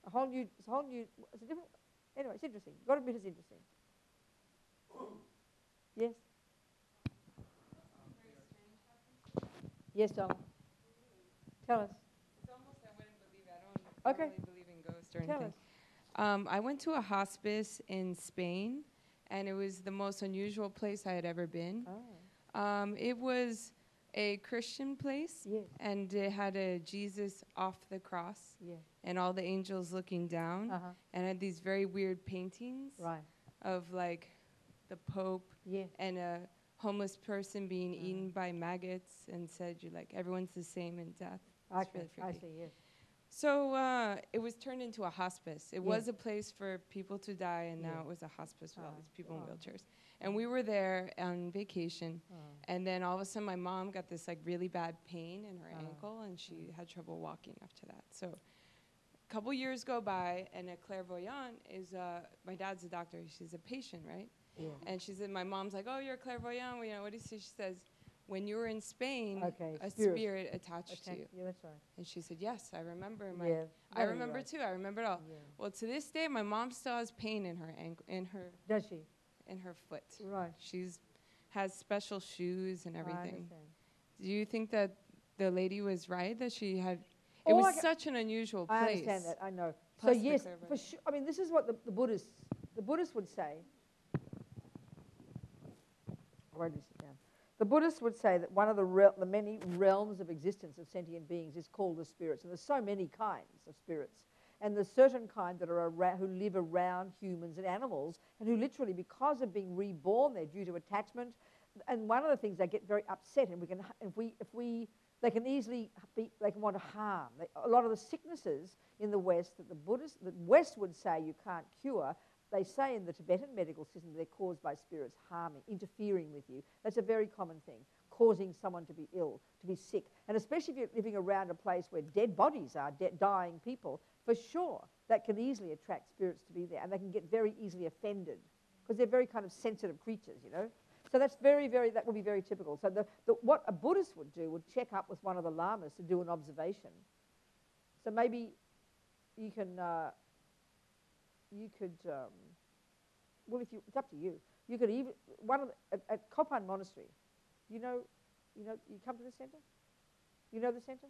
It's a different, anyway, it's interesting. Got to admit it's interesting. Yes? Yes, darling. Tell us. It's almost I wouldn't believe it. I don't really believe in ghosts or anything. Tell us. I went to a hospice in Spain, and it was the most unusual place I had ever been. Oh. It was a Christian place, Yes. and it had a Jesus off the cross, Yeah. and all the angels looking down, Uh-huh. and had these very weird paintings Right. of like the Pope Yeah. and a homeless person being eaten by maggots, and said you like everyone's the same in death. It's Okay. really freaky. I see, yes. So it was turned into a hospice. It Yeah. was a place for people to die, and now Yeah. it was a hospice with all these people in Oh. wheelchairs. And we were there on vacation, Oh. and then all of a sudden my mom got this like really bad pain in her Oh. ankle, and she had trouble walking after that. So a couple years go by, and a clairvoyant is, my dad's a doctor, she's a patient, right? Yeah. And she said, my mom's like, oh, you're a clairvoyant, well, you know, what do you say? She says, when you were in Spain, Okay, a spirit. spirit attached to you. Yeah, that's right. And she said, yes, I remember. Yeah, I very remember right. too. I remember it all. Yeah. Well, to this day, my mom still has pain in her ankle, Does she? in her foot. Right. Has special shoes and I everything. understand. Do you think that the lady was right that she had? It Oh, was I ca- such an unusual I place. understand that. I know. Plus So the yes, clairvoyant. for sure. I mean, this is what the Buddhists would say. Where did you sit down? The Buddhists would say that one of the many realms of existence of sentient beings is called the spirits, and there's so many kinds of spirits. And there's certain kind that are who live around humans and animals, and who literally, because of being reborn, they're due to attachment. And one of the things, they get very upset, and they can easily they can want to harm. A lot of the sicknesses in the West that the West would say you can't cure, they say in the Tibetan medical system they're caused by spirits harming, interfering with you. That's a very common thing, causing someone to be ill, to be sick. And especially if you're living around a place where dead bodies are, dying people, for sure, that can easily attract spirits to be there. And they can get very easily offended because they're very kind of sensitive creatures, you know. So that's that would be very typical. So what a Buddhist would do would check up with one of the lamas to do an observation. So maybe you can, well, it's up to you. You could even, at Courtin Monastery, you come to the center? You know the centre?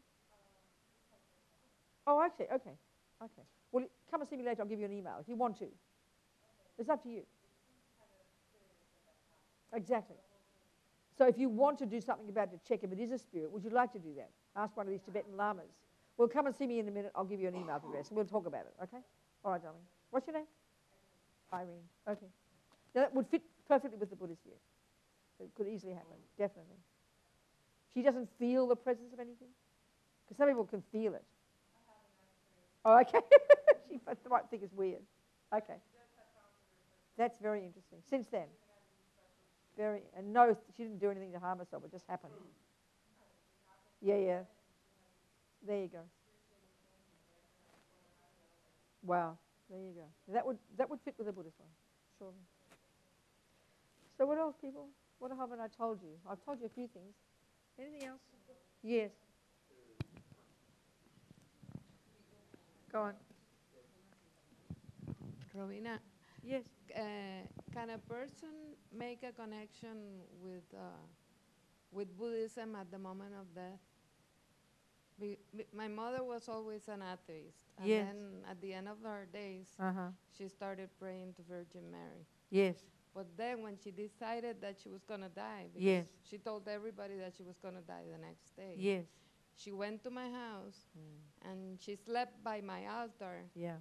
Oh, actually, okay. Okay. Well, come and see me later. I'll give you an email if you want to. It's up to you. Exactly. So if you want to do something about it to check if it is a spirit, would you like to do that? Ask one of these Tibetan lamas. Well, come and see me in a minute. I'll give you an email address, and we'll talk about it, okay? All right, darling. What's your name? Irene. Okay. Now, that would fit perfectly with the Buddhist view. It could easily happen, definitely. She doesn't feel the presence of anything? Because some people can feel it. Oh, okay. She might think it's weird. Okay. That's very interesting. Since then? Very. And no, she didn't do anything to harm herself. It just happened. Yeah, yeah. There you go. Wow. There you go. That would fit with the Buddhist one, surely. So what else, people? What haven't I told you? I've told you a few things. Anything else? Yes. Go on. Robina, Yes. can a person make a connection with Buddhism at the moment of death? My mother was always an atheist, and Yes. then at the end of her days, she started praying to Virgin Mary. Yes. But then when she decided that she was going to die, because Yes. she told everybody that she was going to die the next day, Yes. she went to my house, and she slept by my altar, Yeah.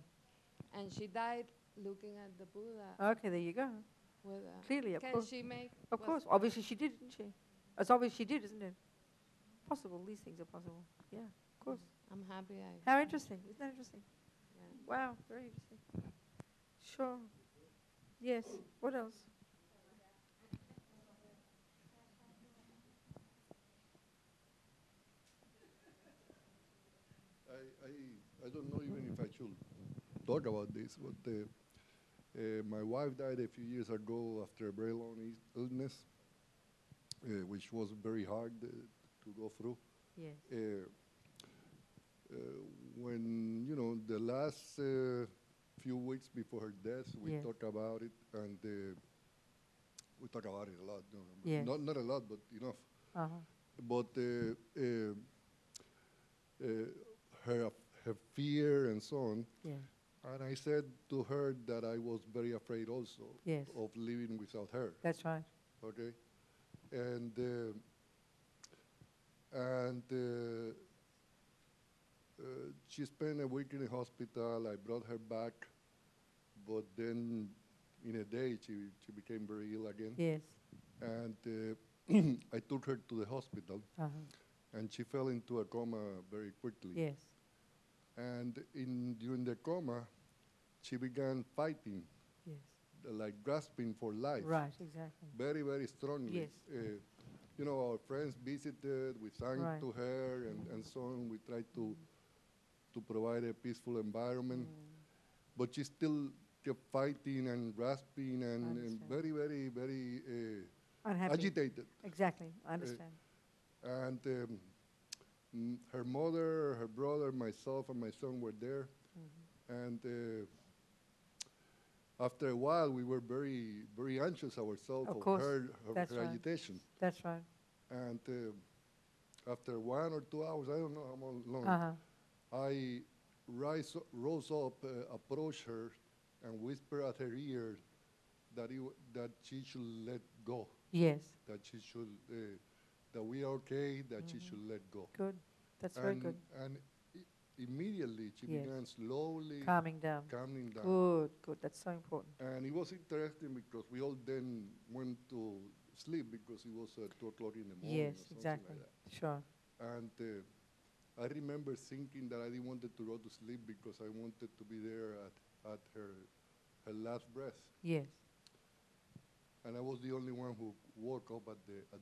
and she died looking at the Buddha. Okay, there you go. With Clearly, of can course. she make? Of course. Obviously she did, didn't she? It's obvious she did, isn't it? Possible. These things are possible. Yeah, of course. I'm happy. How interesting. Isn't that interesting? Yeah. Wow, very interesting. Sure. Yes. What else? I don't know even if I should talk about this, but my wife died a few years ago after a very long illness, which was very hard to go through. Yes. When, the last few weeks before her death, we Yes. talked about it, and we talk about it a lot. Yes. Not a lot, but enough. Uh-huh. But her fear and so on. Yeah. And I said to her that I was very afraid also Yes. of living without her. That's right. Okay, and she spent a week in the hospital. I brought her back, but then in a day she became very ill again. Yes. And I took her to the hospital, and she fell into a coma very quickly. Yes. And during the coma, she began fighting, Yes. like grasping for life. Right, exactly. Very, very strongly. Yes. Our friends visited, we sang Right. to her, and so on. We tried to provide a peaceful environment. But she still kept fighting and grasping and very, very, very Unhappy. agitated. Exactly, I understand. And her mother, her brother, myself, and my son were there. And after a while, we were very, very anxious ourselves Of of course. her That's right. agitation. That's right. And after 1 or 2 hours, I don't know how long, I rose up, approached her, and whispered at her ear that she should let go. Yes. That she should, that we are okay, that she should let go. Good. That's very good. And immediately she Yes. began slowly Calming down. calming down. Good, good. That's so important. And it was interesting because we all then went to sleep because it was 2 o'clock in the morning. Yes, or something exactly. Like that. Sure. And I remember thinking that I didn't want to go to sleep because I wanted to be there at her last breath. Yes. And I was the only one who woke up at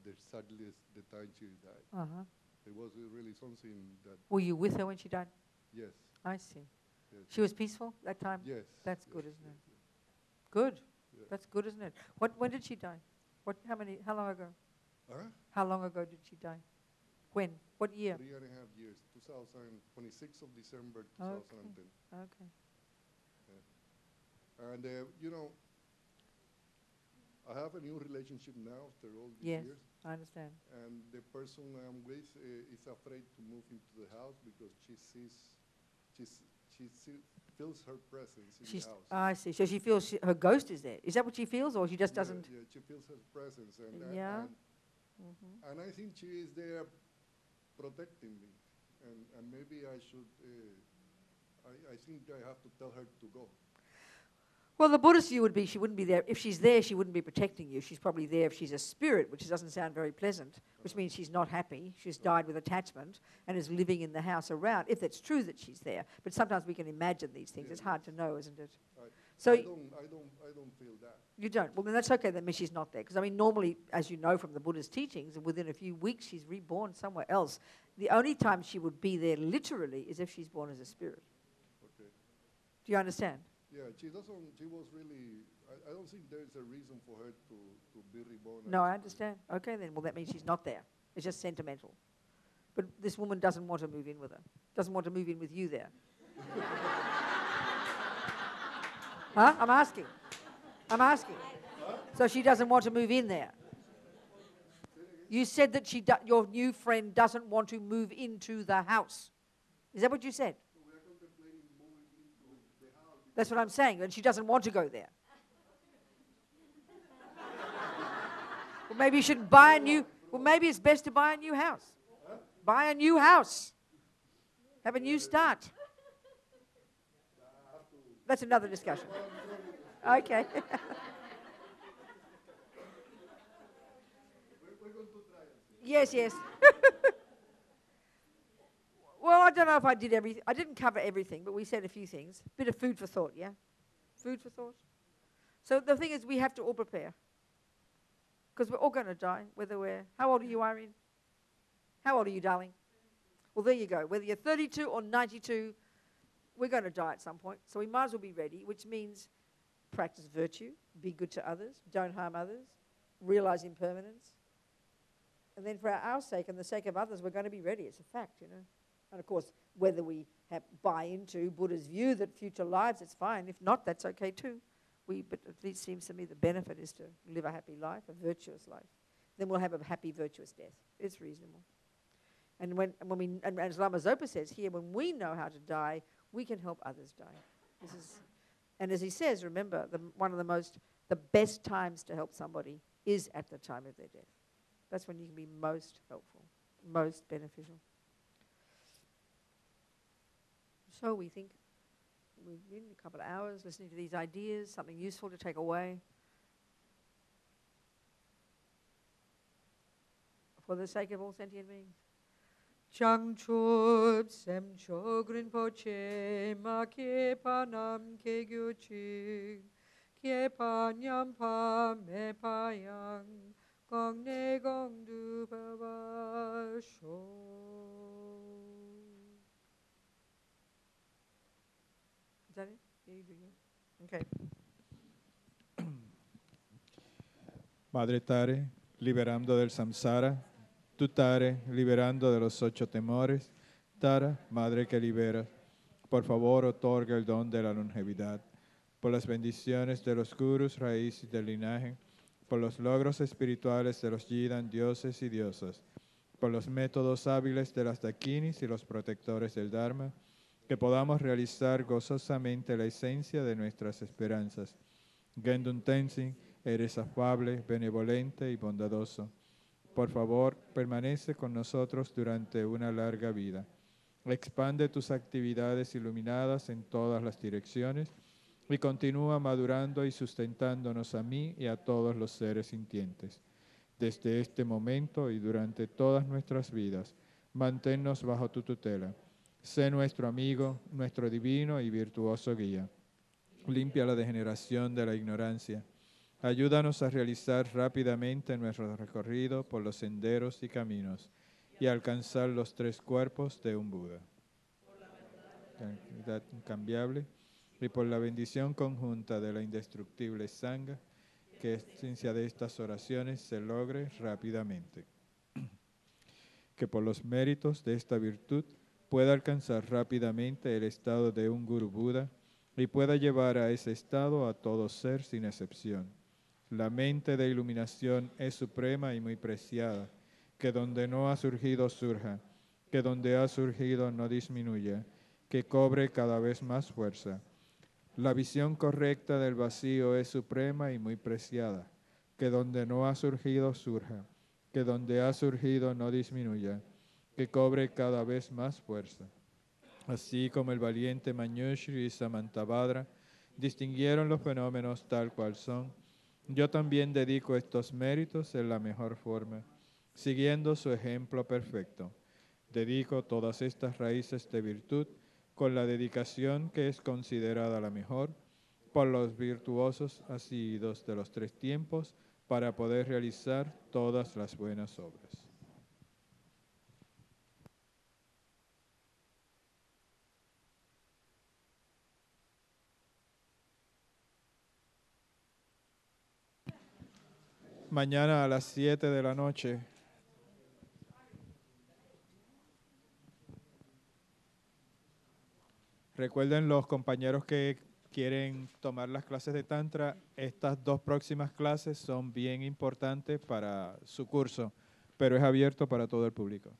exactly the time she died. It was really something that. Were you with her when she died? Yes. I see. Yes. She was peaceful that time? Yes. That's yes, good, isn't yes, it? yes. Good. Yeah. That's good, isn't it? When did she die? How long ago? Huh? How long ago did she die? When? What year? 3.5 years. 26th of December, Okay. 2010. Okay. And, I have a new relationship now after all these Yes, years. I understand. And the person I'm with is afraid to move into the house because she feels her presence in the house. I see. So she feels her ghost is there. Is that what she feels, or she just doesn't? Yeah, she feels her presence. And I think she is there protecting me. And maybe I should, I think I have to tell her to go. Well, the Buddhist view would be she wouldn't be there. If she's there, she wouldn't be protecting you. She's probably there if she's a spirit, which doesn't sound very pleasant, which means she's not happy. She's died with attachment and is living in the house around, if it's true that she's there. But sometimes we can imagine these things. It's hard to know, isn't it? So I don't feel that. You don't? Well, then that's okay. That means she's not there. Because, I mean, normally, as you know from the Buddha's teachings, within a few weeks she's reborn somewhere else. The only time she would be there literally is if she's born as a spirit. Okay. Do you understand? Yeah, she was really, I don't think there's a reason for her to be reborn. No, I understand. Okay, then. Well, that means she's not there. It's just sentimental. But this woman doesn't want to move in with her. Doesn't want to move in with you there. Huh? I'm asking. So she doesn't want to move in there. You said that your new friend doesn't want to move into the house. Is that what you said? That's what I'm saying, and she doesn't want to go there. Well, maybe you should buy a new... Well, maybe it's best to buy a new house. Buy a new house. Have a new start. That's another discussion. Okay. Yes. Well, I don't know if I did everything. I didn't cover everything, but we said a few things. Bit of food for thought, yeah? Food for thought. So the thing is, we have to all prepare. Because we're all going to die, whether we're... How old are you, Irene? How old are you, darling? Well, there you go. Whether you're 32 or 92, we're going to die at some point. So we might as well be ready, which means practice virtue, be good to others, don't harm others, realize impermanence. And then for our sake and the sake of others, we're going to be ready. It's a fact, you know. And of course, whether we buy into Buddha's view that future lives, it's fine. If not, that's okay too. But at least seems to me the benefit is to live a happy life, a virtuous life. Then we'll have a happy, virtuous death. It's reasonable. And and as Lama Zopa says here, when we know how to die, we can help others die. And as he says, remember, one of the best times to help somebody is at the time of their death. That's when you can be most helpful, most beneficial. So we think we've been a couple of hours listening to these ideas, something useful to take away. For the sake of all sentient beings. Chang chub sem chogrin poche ma ke panam ke gyuchi ke panyam pa me payang gong ne gong du ba sho. Is that it? Yeah, you do, yeah. Okay. Madre Tare, liberando del samsara. Tu Tare, liberando de los 8 temores. Tara, Madre que libera, por favor otorga el don de la longevidad. Por las bendiciones de los gurus, raíces del linaje. Por los logros espirituales de los Yidan, dioses y diosas. Por los métodos hábiles de las dakinis y los protectores del Dharma. Que podamos realizar gozosamente la esencia de nuestras esperanzas. Gendun Tenzin, eres afable, benevolente y bondadoso. Por favor, permanece con nosotros durante una larga vida. Expande tus actividades iluminadas en todas las direcciones y continúa madurando y sustentándonos a mí y a todos los seres sintientes. Desde este momento y durante todas nuestras vidas, manténnos bajo tu tutela. Sé nuestro amigo, nuestro divino y virtuoso guía. Limpia la degeneración de la ignorancia. Ayúdanos a realizar rápidamente nuestro recorrido por los senderos y caminos y alcanzar los 3 cuerpos de un Buda. Tranquilidad incambiable y por la bendición conjunta de la indestructible Sangha, que la esencia de estas oraciones se logre rápidamente. Que por los méritos de esta virtud pueda alcanzar rápidamente el estado de un Guru Buda y pueda llevar a ese estado a todo ser sin excepción. La mente de iluminación es suprema y muy preciada. Que donde no ha surgido surja, que donde ha surgido no disminuya, que cobre cada vez más fuerza. La visión correcta del vacío es suprema y muy preciada. Que donde no ha surgido surja, que donde ha surgido no disminuya, que cobre cada vez más fuerza. Así como el valiente Manjushri y Samantabhadra distinguieron los fenómenos tal cual son, yo también dedico estos méritos en la mejor forma, siguiendo su ejemplo perfecto. Dedico todas estas raíces de virtud con la dedicación que es considerada la mejor por los virtuosos asidos de los 3 tiempos para poder realizar todas las buenas obras. Mañana a las 7 de la noche. Recuerden los compañeros que quieren tomar las clases de Tantra, estas 2 próximas clases son bien importantes para su curso, pero es abierto para todo el público.